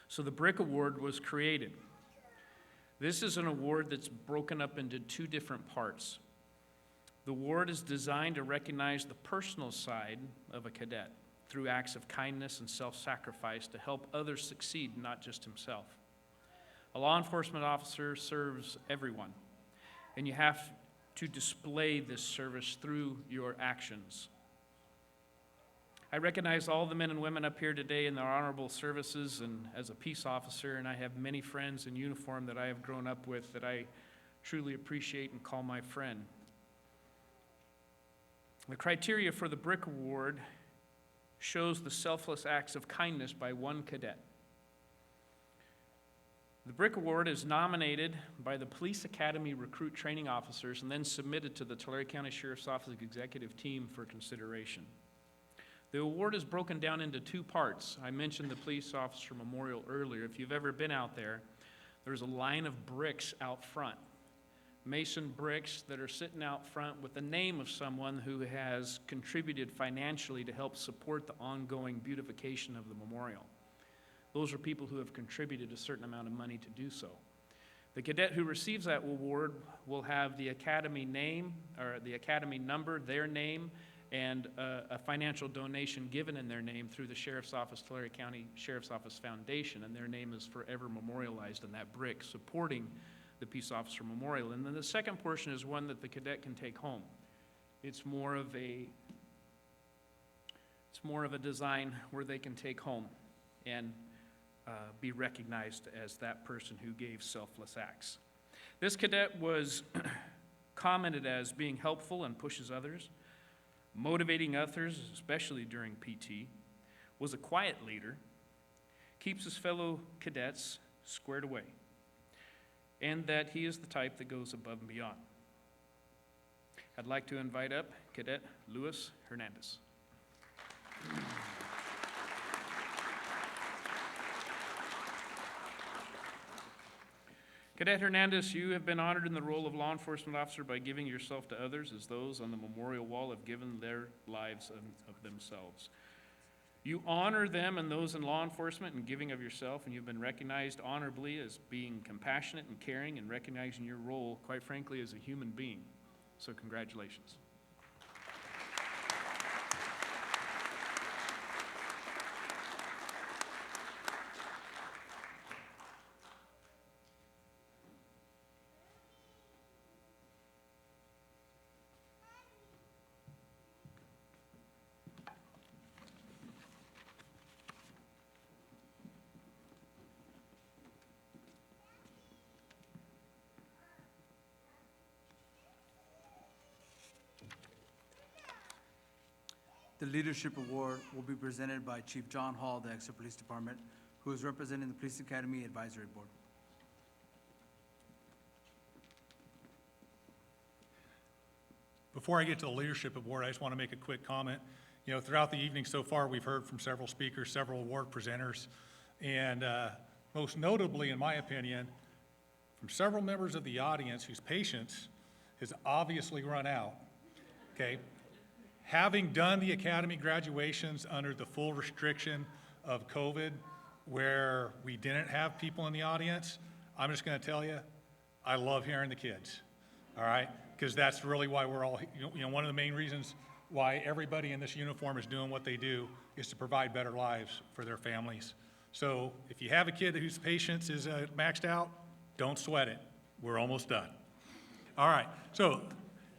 So the Brick Award was created. This is an award that's broken up into two different parts. The award is designed to recognize the personal side of a cadet through acts of kindness and self-sacrifice to help others succeed, not just himself. A law enforcement officer serves everyone, and you have to display this service through your actions. I recognize all the men and women up here today in their honorable services and as a peace officer, and I have many friends in uniform that I have grown up with that I truly appreciate and call my friend. The criteria for the Brick Award shows the selfless acts of kindness by one cadet. The Brick Award is nominated by the Police Academy recruit training officers and then submitted to the Tulare County Sheriff's Office executive team for consideration. The award is broken down into two parts. I mentioned the police officer memorial earlier. If you've ever been out there, there's a line of bricks out front. Mason bricks that are sitting out front with the name of someone who has contributed financially to help support the ongoing beautification of the memorial. Those are people who have contributed a certain amount of money to do so. The cadet who receives that award will have the academy name, or the academy number, their name, and a financial donation given in their name through the Sheriff's Office, Tulare County Sheriff's Office Foundation, and their name is forever memorialized in that brick, supporting the Peace Officer Memorial. And then the second portion is one that the cadet can take home. It's more of a design where they can take home and be recognized as that person who gave selfless acts. This cadet was commented as being helpful and pushes others, motivating others, especially during PT, was a quiet leader, keeps his fellow cadets squared away, and that he is the type that goes above and beyond. I'd like to invite up Cadet Luis Hernandez. Cadet Hernandez, you have been honored in the role of law enforcement officer by giving yourself to others as those on the memorial wall have given their lives of themselves. You honor them and those in law enforcement in giving of yourself, and you've been recognized honorably as being compassionate and caring and recognizing your role, quite frankly, as a human being. So congratulations. The Leadership Award will be presented by Chief John Hall, the Exeter Police Department, who is representing the Police Academy Advisory Board. Before I get to the Leadership Award, I just want to make a quick comment. You know, throughout the evening so far, we've heard from several speakers, several award presenters, and most notably, in my opinion, from several members of the audience whose patience has obviously run out, okay? Having done the Academy graduations under the full restriction of COVID, where we didn't have people in the audience, I'm just going to tell you, I love hearing the kids, all right? Because that's really why we're all, you know, one of the main reasons why everybody in this uniform is doing what they do is to provide better lives for their families. So if you have a kid whose patience is maxed out, don't sweat it. We're almost done. All right, so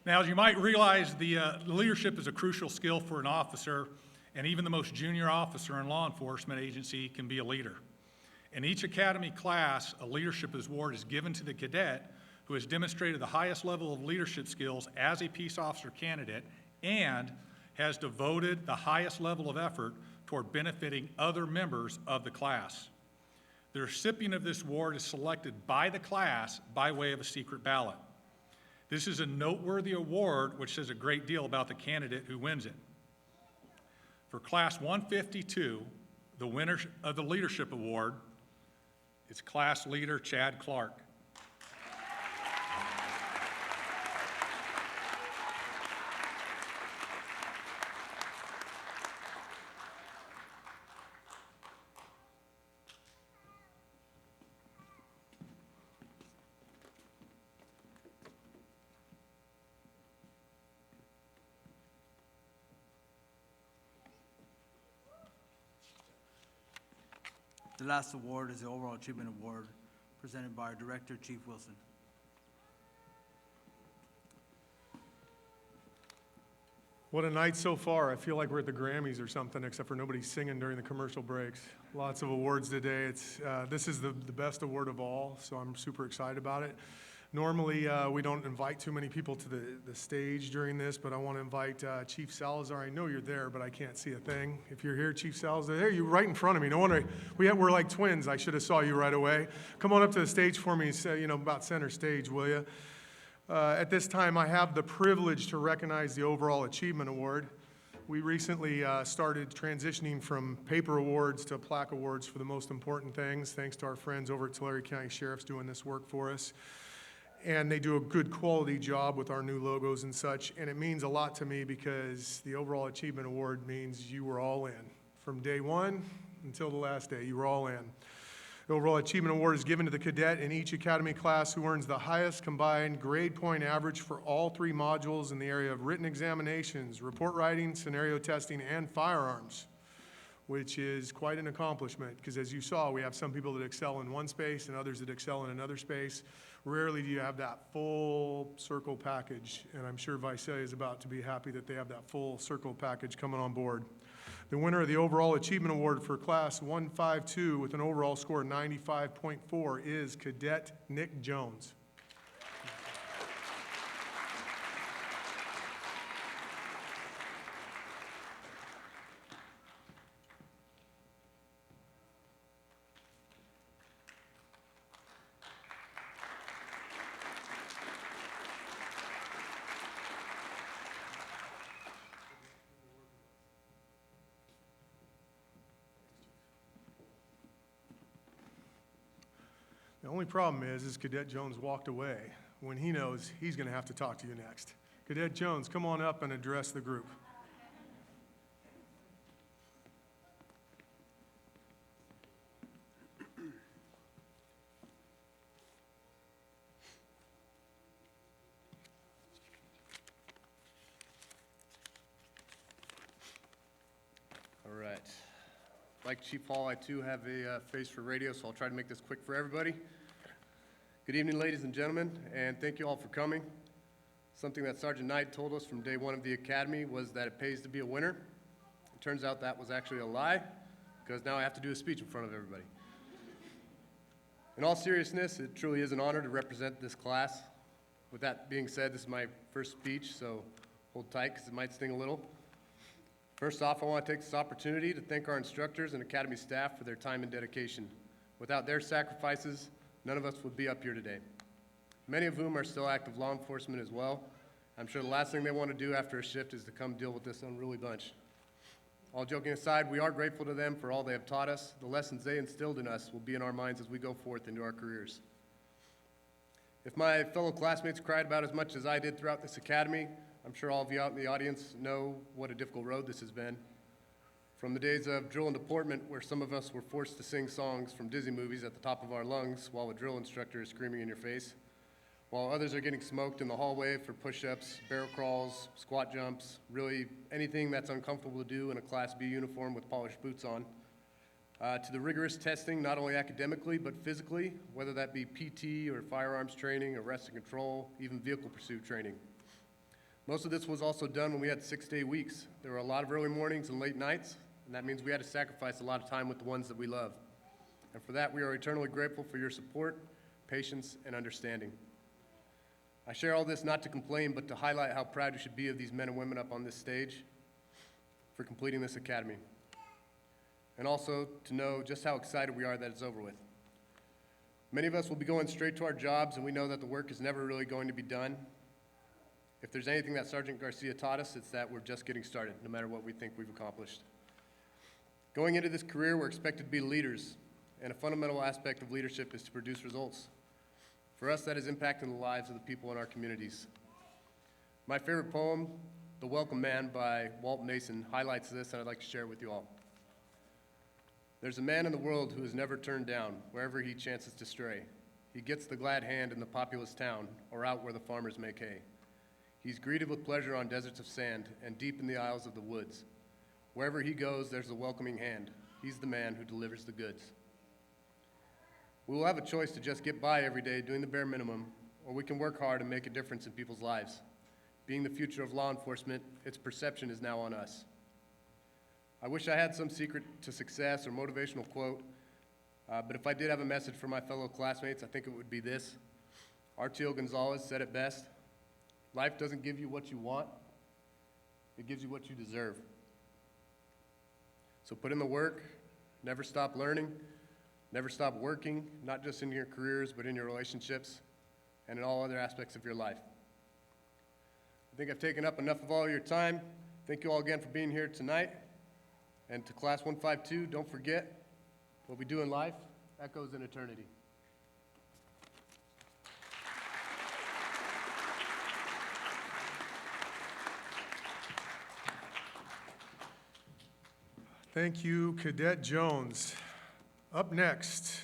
now, as you might realize, the leadership is a crucial skill for an officer, and even the most junior officer in law enforcement agency can be a leader. In each academy class, a leadership award is given to the cadet who has demonstrated the highest level of leadership skills as a peace officer candidate and has devoted the highest level of effort toward benefiting other members of the class. The recipient of this award is selected by the class by way of a secret ballot. This is a noteworthy award which says a great deal about the candidate who wins it. For Class 152, the winner of the Leadership Award is Class Leader Chad Clark. The last award is the Overall Achievement Award, presented by our Director, Chief Wilson. What a night so far. I feel like we're at the Grammys or something, except for nobody's singing during the commercial breaks. Lots of awards today. This is the best award of all, so I'm super excited about it. Normally, we don't invite too many people to the stage during this, but I want to invite Chief Salazar. I know you're there, but I can't see a thing. If you're here, Chief Salazar, there, you're right in front of me. No wonder, we're like twins. I should have saw you right away. Come on up to the stage for me, about center stage, will you? At this time, I have the privilege to recognize the Overall Achievement Award. We recently started transitioning from paper awards to plaque awards for the most important things, thanks to our friends over at Tulare County Sheriff's doing this work for us. And they do a good quality job with our new logos and such, and it means a lot to me because the Overall Achievement Award means you were all in. From day one until the last day, you were all in. The Overall Achievement Award is given to the cadet in each academy class who earns the highest combined grade point average for all 3 modules in the area of written examinations, report writing, scenario testing, and firearms, which is quite an accomplishment because as you saw, we have some people that excel in one space and others that excel in another space. Rarely do you have that full circle package, and I'm sure Visalia is about to be happy that they have that full circle package coming on board. The winner of the Overall Achievement Award for Class 152 with an overall score of 95.4 is Cadet Nick Jones. The only problem is Cadet Jones walked away when he knows he's going to have to talk to you next. Cadet Jones, come on up and address the group. All right. Like Chief Hall, I too have a face for radio, so I'll try to make this quick for everybody. Good evening, ladies and gentlemen, and thank you all for coming. Something that Sergeant Knight told us from day one of the academy was that it pays to be a winner. It turns out that was actually a lie, because now I have to do a speech in front of everybody. In all seriousness, it truly is an honor to represent this class. With that being said, this is my first speech, so hold tight because it might sting a little. First off, I want to take this opportunity to thank our instructors and academy staff for their time and dedication. Without their sacrifices, none of us would be up here today. Many of whom are still active law enforcement as well. I'm sure the last thing they want to do after a shift is to come deal with this unruly bunch. All joking aside, we are grateful to them for all they have taught us. The lessons they instilled in us will be in our minds as we go forth into our careers. If my fellow classmates cried about as much as I did throughout this academy, I'm sure all of you out in the audience know what a difficult road this has been. From the days of drill and deportment, where some of us were forced to sing songs from Disney movies at the top of our lungs while a drill instructor is screaming in your face, while others are getting smoked in the hallway for push-ups, barrel crawls, squat jumps, really anything that's uncomfortable to do in a Class B uniform with polished boots on, to the rigorous testing, not only academically, but physically, whether that be PT or firearms training, arrest and control, even vehicle pursuit training. Most of this was also done when we had 6-day weeks. There were a lot of early mornings and late nights, and that means we had to sacrifice a lot of time with the ones that we love. And for that, we are eternally grateful for your support, patience, and understanding. I share all this not to complain, but to highlight how proud you should be of these men and women up on this stage for completing this academy. And also to know just how excited we are that it's over with. Many of us will be going straight to our jobs, and we know that the work is never really going to be done. If there's anything that Sergeant Garcia taught us, it's that we're just getting started, no matter what we think we've accomplished. Going into this career, we're expected to be leaders, and a fundamental aspect of leadership is to produce results. For us, that is impacting the lives of the people in our communities. My favorite poem, The Welcome Man by Walt Mason, highlights this, and I'd like to share it with you all. There's a man in the world who is never turned down, wherever he chances to stray. He gets the glad hand in the populous town, or out where the farmers make hay. He's greeted with pleasure on deserts of sand and deep in the aisles of the woods. Wherever he goes, there's a welcoming hand. He's the man who delivers the goods. We will have a choice to just get by every day doing the bare minimum, or we can work hard and make a difference in people's lives. Being the future of law enforcement, its perception is now on us. I wish I had some secret to success or motivational quote, but if I did have a message for my fellow classmates, I think it would be this. RTO Gonzalez said it best: life doesn't give you what you want, it gives you what you deserve. So put in the work, never stop learning, never stop working, not just in your careers, but in your relationships and in all other aspects of your life. I think I've taken up enough of all your time. Thank you all again for being here tonight. And to Class 152, don't forget, what we do in life echoes in eternity. Thank you, Cadet Jones. Up next,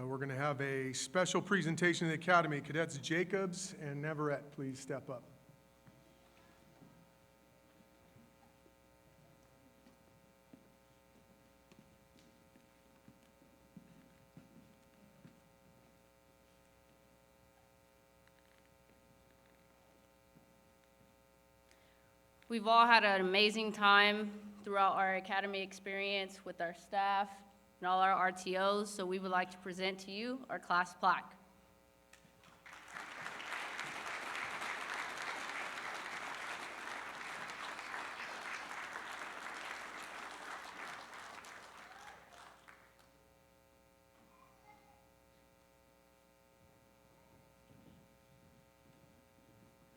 we're going to have a special presentation of the Academy. Cadets Jacobs and Neverett, please step up. We've all had an amazing time throughout our academy experience with our staff and all our RTOs, so we would like to present to you our class plaque.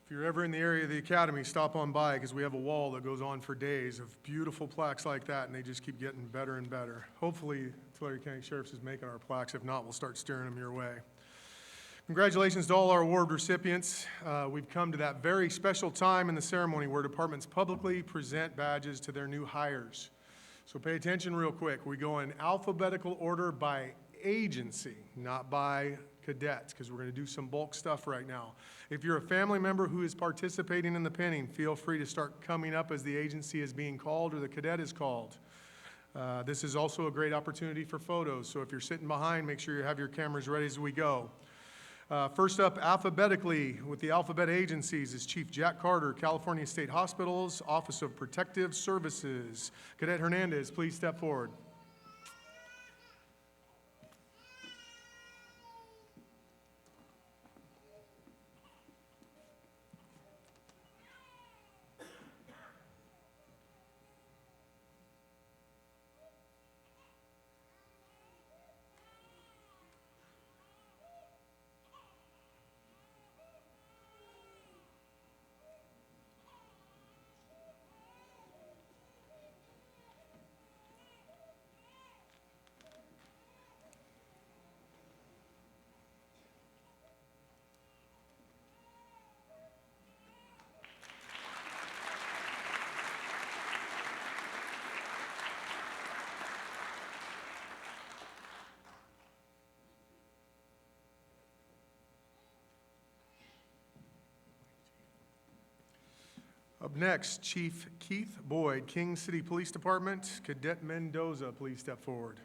If you're ever in the area of the Academy, stop on by, because we have a wall that goes on for days of beautiful plaques like that, and they just keep getting better and better. Hopefully, Tulare County Sheriff's is making our plaques. If not, we'll start steering them your way. Congratulations to all our award recipients. We've come to that very special time in the ceremony where departments publicly present badges to their new hires. So pay attention real quick. We go in alphabetical order by agency, not by cadets, because we're going to do some bulk stuff right now. If you're a family member who is participating in the pinning, feel free to start coming up as the agency is being called or the cadet is called. This is also a great opportunity for photos, so if you're sitting behind, make sure you have your cameras ready as we go. First up, alphabetically, with the alphabet agencies, is Chief Jack Carter, California State Hospitals, Office of Protective Services. Cadet Hernandez, please step forward. Up next, Chief Keith Boyd, King City Police Department. Cadet Mendoza, please step forward.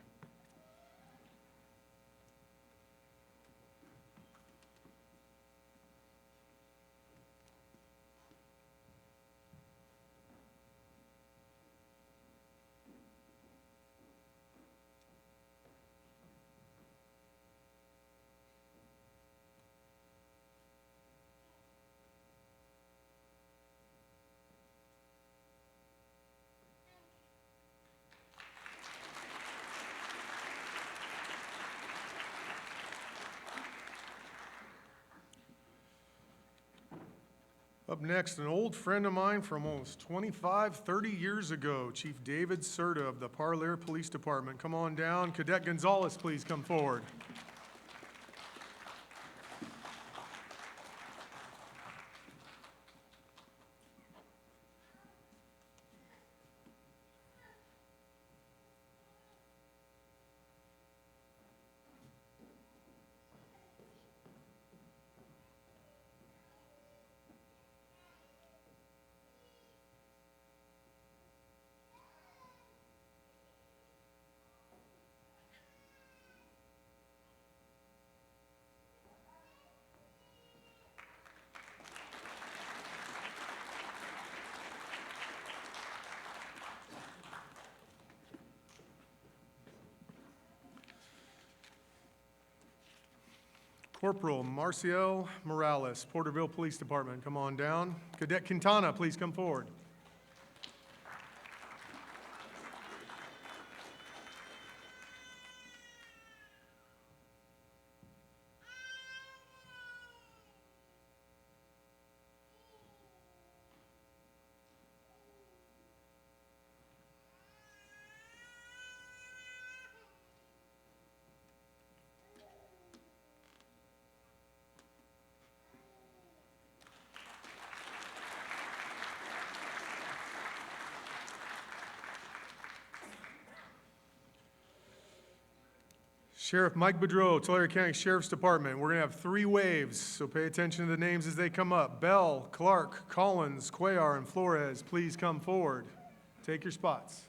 Up next, an old friend of mine from almost 25, 30 years ago, Chief David Serta of the Parlier Police Department. Come on down. Cadet Gonzalez, please come forward. Corporal Marcial Morales, Porterville Police Department, come on down. Cadet Quintana, please come forward. Sheriff Mike Boudreau, Tulare County Sheriff's Department. We're going to have 3 waves, so pay attention to the names as they come up. Bell, Clark, Collins, Cuellar, and Flores, please come forward. Take your spots.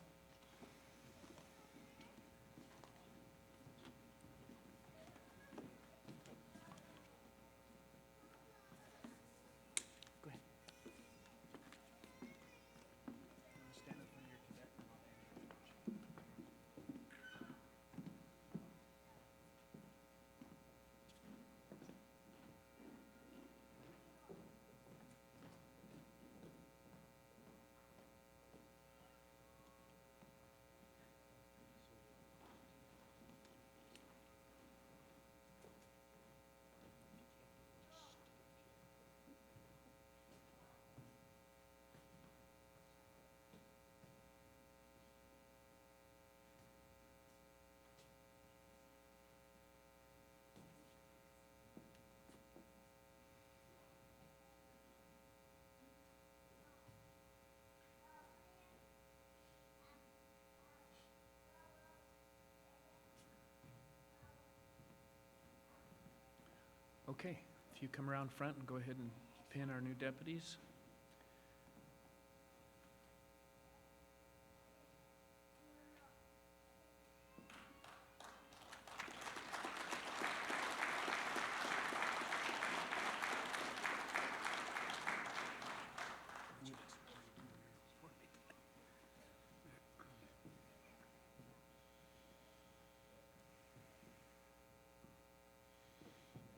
Okay, if you come around front and go ahead and pin our new deputies.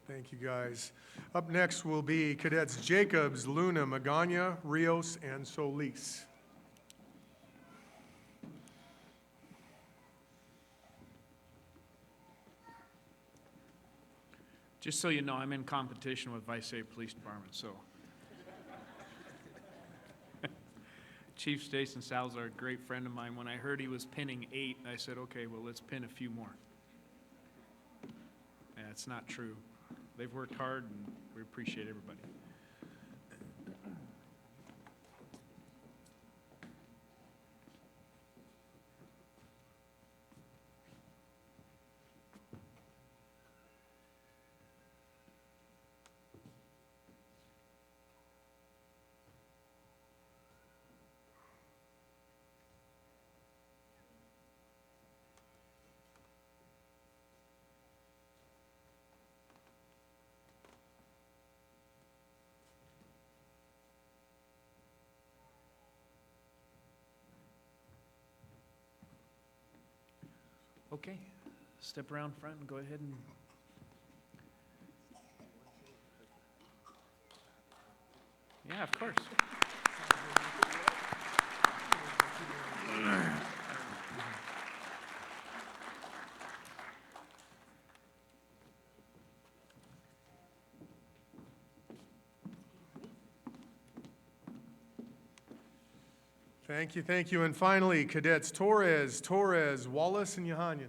Thank you, guys. Up next will be Cadets Jacobs, Luna, Magana, Rios, and Solis. Just so you know, I'm in competition with Vice City Police Department, so. Chief Stason Salazar, a great friend of mine. When I heard he was pinning 8, I said, okay, well, let's pin a few more. Yeah, it's not true. They've worked hard, and we appreciate everybody. Okay, step around front and go ahead and. Yeah, of course. Thank you, thank you. And finally, Cadets Torres, Wallace, and Yohanyan.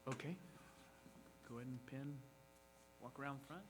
Okay. Go ahead and pin, walk around front.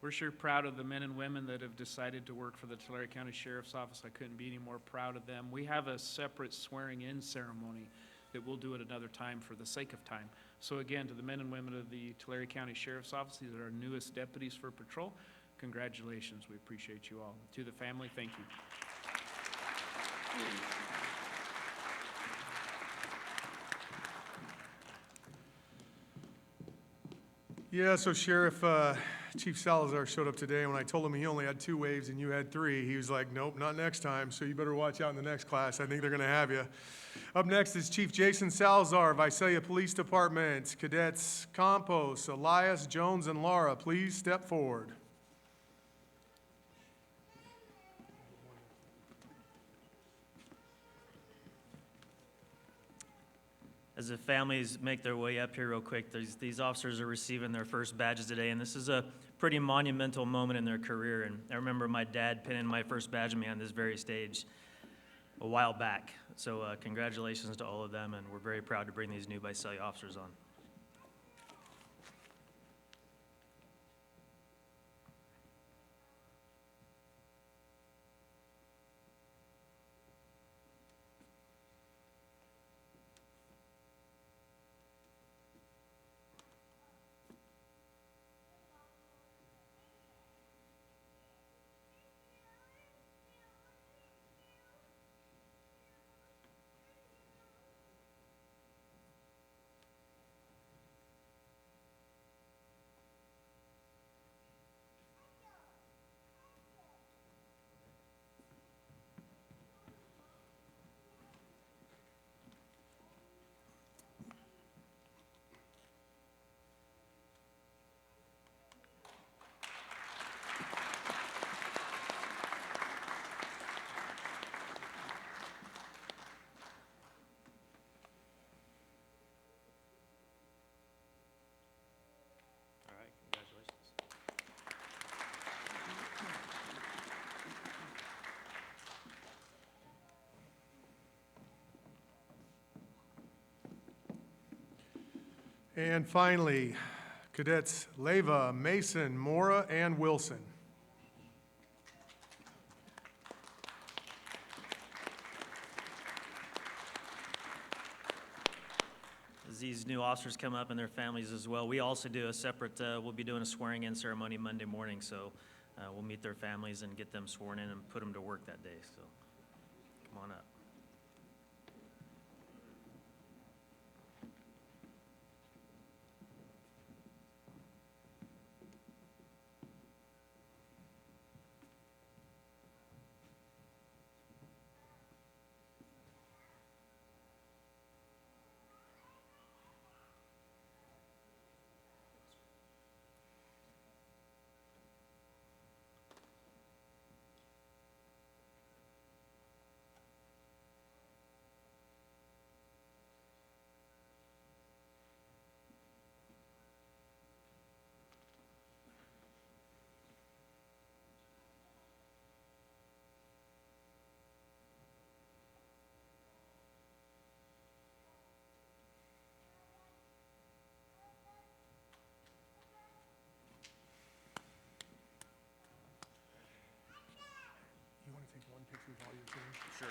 We're sure proud of the men and women that have decided to work for the Tulare County Sheriff's Office. I couldn't be any more proud of them. We have a separate swearing-in ceremony that we'll do at another time for the sake of time. So again, to the men and women of the Tulare County Sheriff's Office, these are our newest deputies for patrol. Congratulations, we appreciate you all. To the family, thank you. Yeah, so Sheriff, Chief Salazar showed up today, and when I told him he only had 2 waves and you had 3, he was like, nope, not next time, so you better watch out in the next class. I think they're gonna have you. Up next is Chief Jason Salazar, Visalia Police Department. Cadets Campos, Elias, Jones, and Laura, please step forward. As the families make their way up here real quick, these officers are receiving their first badges today, and this is a pretty monumental moment in their career. And I remember my dad pinning my first badge on me on this very stage a while back. So congratulations to all of them, and we're very proud to bring these new Visalia officers on. All right, congratulations. And finally, Cadets Leva, Mason, Mora, and Wilson. As these new officers come up and their families as well, we also do a separate, we'll be doing a swearing-in ceremony Monday morning, so we'll meet their families and get them sworn in and put them to work that day, so come on up. You want to take one picture of all your team? Sure.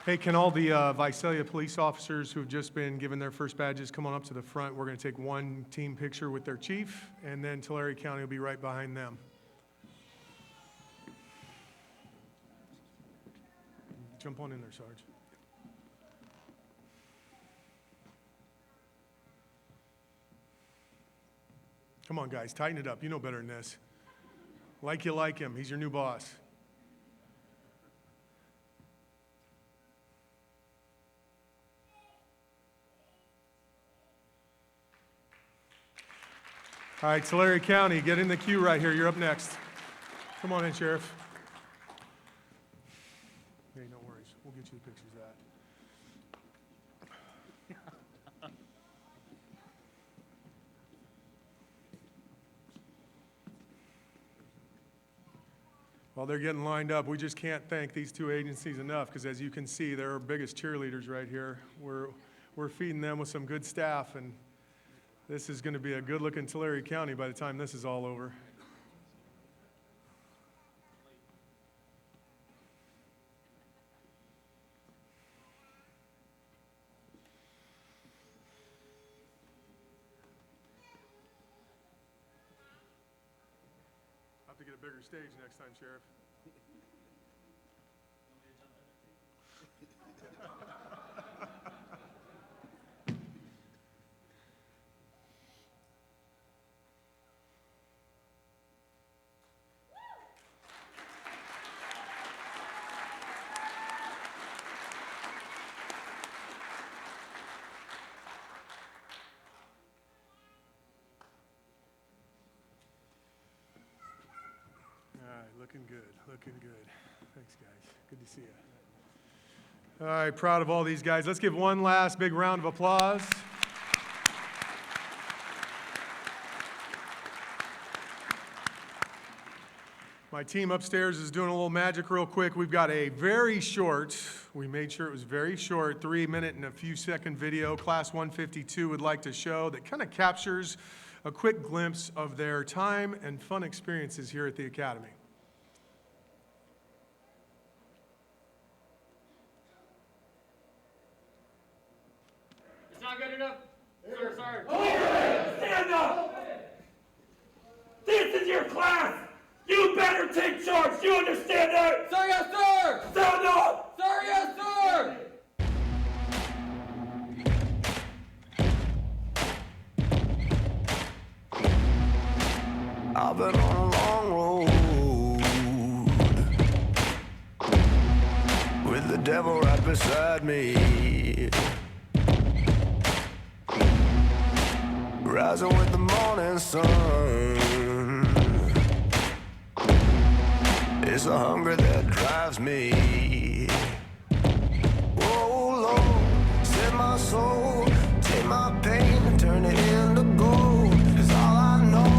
Hey, can all the Visalia police officers who've just been given their first badges come on up to the front? We're going to take one team picture with their chief, and then Tulare County will be right behind them. Jump on in there, Sarge. Come on, guys, tighten it up. You know better than this. Like you like him. He's your new boss. All right, Tulare County, get in the queue right here. You're up next. Come on in, Sheriff. Hey, no worries. We'll get you the pictures of that. While they're getting lined up, we just can't thank these two agencies enough, because as you can see, they're our biggest cheerleaders right here. We're feeding them with some good staff, and this is going to be a good-looking Tulare County by the time this is all over. I'll have to get a bigger stage next time, Sheriff. All right, looking good, looking good. Thanks, guys. Good to see you. All right, proud of all these guys. Let's give one last big round of applause. My team upstairs is doing a little magic real quick. We've got a very short, we made sure it was very short, 3-minute and a few second video Class 152 would like to show that kind of captures a quick glimpse of their time and fun experiences here at the Academy. It's not good enough? Sir, sorry. Stand up! This is your class! You better take charge! You understand that? Sir, yes, sir! Stand up! Sir, yes, sir! I've been on a long road with the devil right beside me, rising with the morning sun. It's the hunger that drives me. Oh Lord, set my soul, take my pain and turn it into gold. 'Cause all I know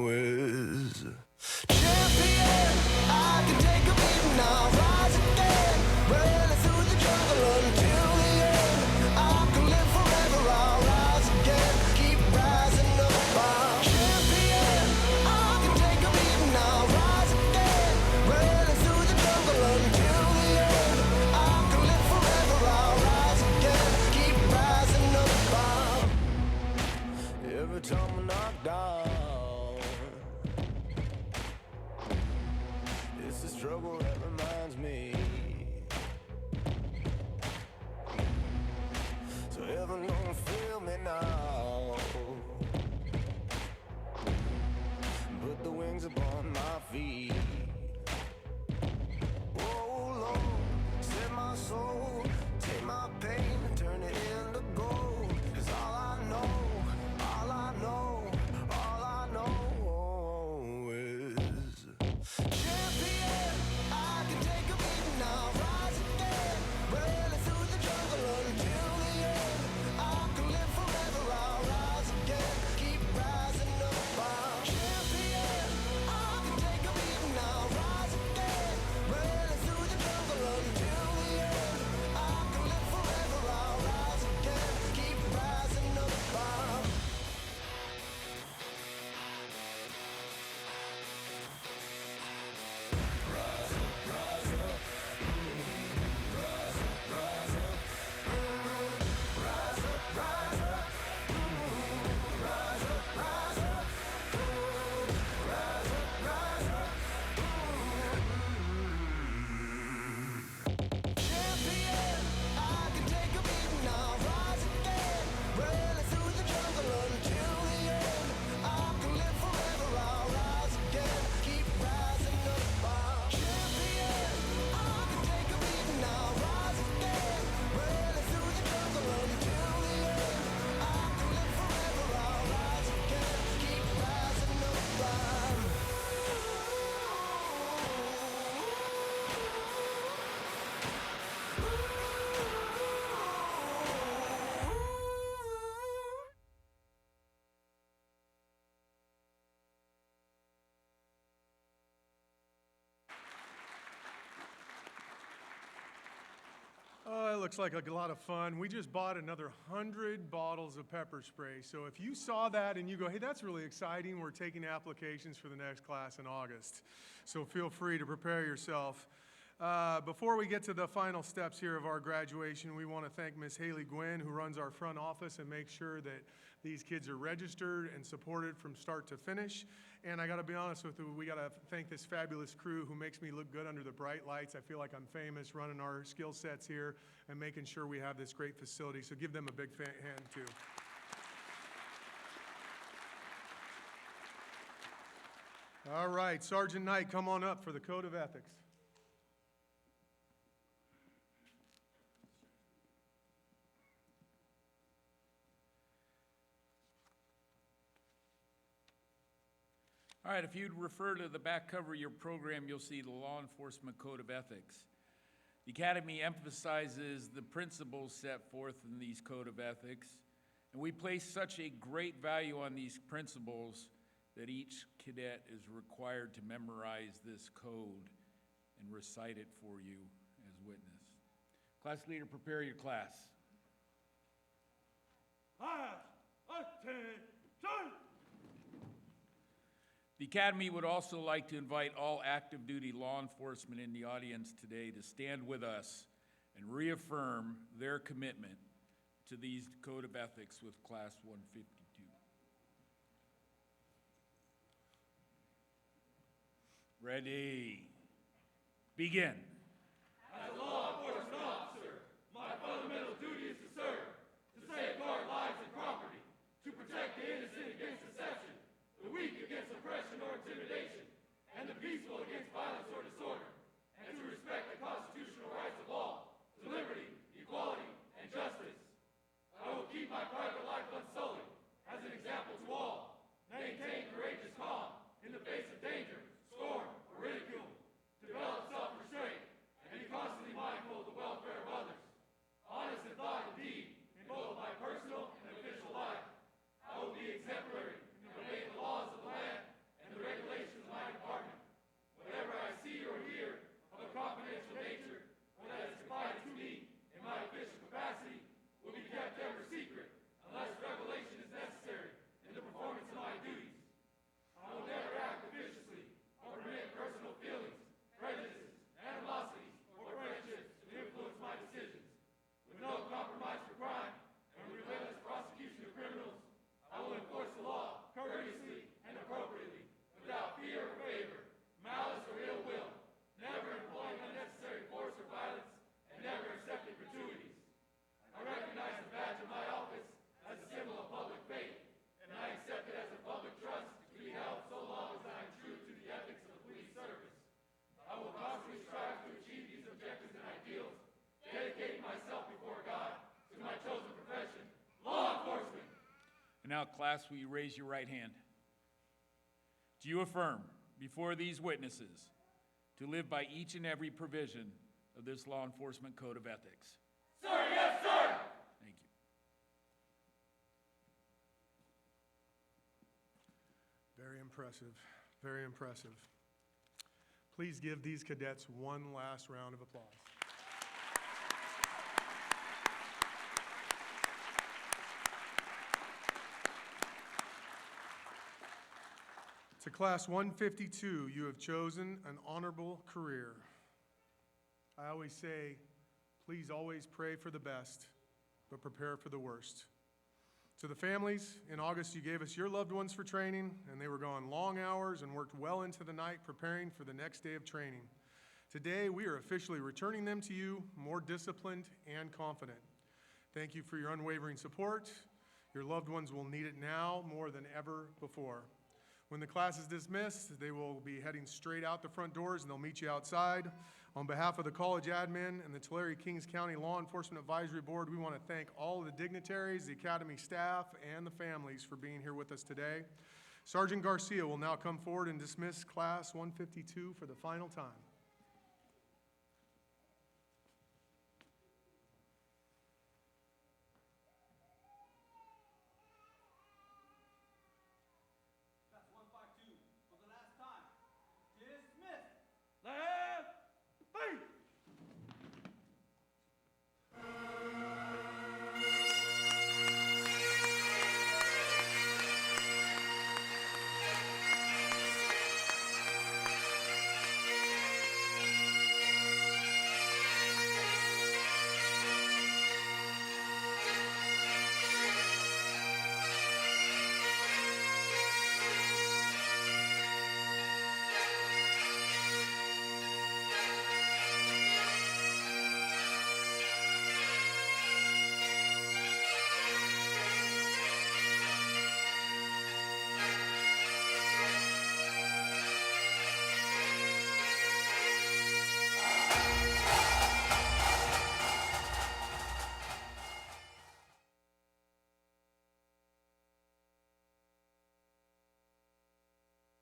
is champion. I can take a beating, I'll rise again, running through the jungle until the end. I can live forever, I'll rise again, keep rising up. I'm champion. I can take a beating, I'll rise again, running through the jungle until the end. I Oh, it looks like a lot of fun. We just bought another 100 bottles of pepper spray. So if you saw that and you go, hey, that's really exciting, we're taking applications for the next class in August. So feel free to prepare yourself. Before we get to the final steps here of our graduation, we want to thank Ms. Haley Gwynn, who runs our front office and makes sure that these kids are registered and supported from start to finish. And I got to be honest with you, we got to thank this fabulous crew who makes me look good under the bright lights. I feel like I'm famous running our skill sets here and making sure we have this great facility. So give them a big hand too. All right, Sergeant Knight, come on up for the Code of Ethics. All right, if you'd refer to the back cover of your program, you'll see the Law Enforcement Code of Ethics. The Academy emphasizes the principles set forth in these Code of Ethics, and we place such a great value on these principles that each cadet is required to memorize this code and recite it for you as witness. Class leader, prepare your class. Attention! The Academy would also like to invite all active duty law enforcement in the audience today to stand with us and reaffirm their commitment to these Code of Ethics with Class 152. Ready. Begin. As a law enforcement officer, my fundamental duty is to serve, to safeguard lives and property, to protect the innocent against deception, the weak against oppression or intimidation, and the peaceful against violence or disorder, and to respect the constitutional rights of all, to liberty, equality, and justice. I will keep my private life unsullied, as an example to all, maintain courageous calm in the face of danger, scorn, or ridicule, develop self-restraint, and be constantly mindful of the welfare of others. Honest in thought and deed, in both my personal and official life. I will be exemplary in obeying the laws of the land and the regulations of my department. Whatever I see or hear of a confidential nature, or that is confided to me in my official capacity, will be kept ever secret, unless revelation is necessary in the performance of my duties. I will never act officiously or permit personal feelings, prejudices, animosities, or friendships to influence my decisions. With no compromise for crime and relentless prosecution of criminals, I will enforce the law courteously and appropriately, without fear or favor, malice or ill will, never employing unnecessary force or violence, and never accepting gratuities. I recognize the badge of my office as a symbol of public faith, and I accept it as a public trust to be held so long as I am true to the ethics of the police service. I will constantly strive to achieve these objectives and ideals, dedicating myself before God to my chosen profession, law enforcement. And now, class, will you raise your right hand? Do you affirm before these witnesses to live by each and every provision of this Law Enforcement Code of Ethics? Sir, yes, sir! Thank you. Very impressive, very impressive. Please give these cadets one last round of applause. To Class 152, you have chosen an honorable career. I always say, please always pray for the best, but prepare for the worst. To the families, in August you gave us your loved ones for training, and they were gone long hours and worked well into the night preparing for the next day of training. Today, we are officially returning them to you, more disciplined and confident. Thank you for your unwavering support. Your loved ones will need it now more than ever before. When the class is dismissed, they will be heading straight out the front doors and they'll meet you outside. On behalf of the college admin and the Tulare-Kings County Law Enforcement Advisory Board, we want to thank all of the dignitaries, the academy staff, and the families for being here with us today. Sergeant Garcia will now come forward and dismiss Class 152 for the final time.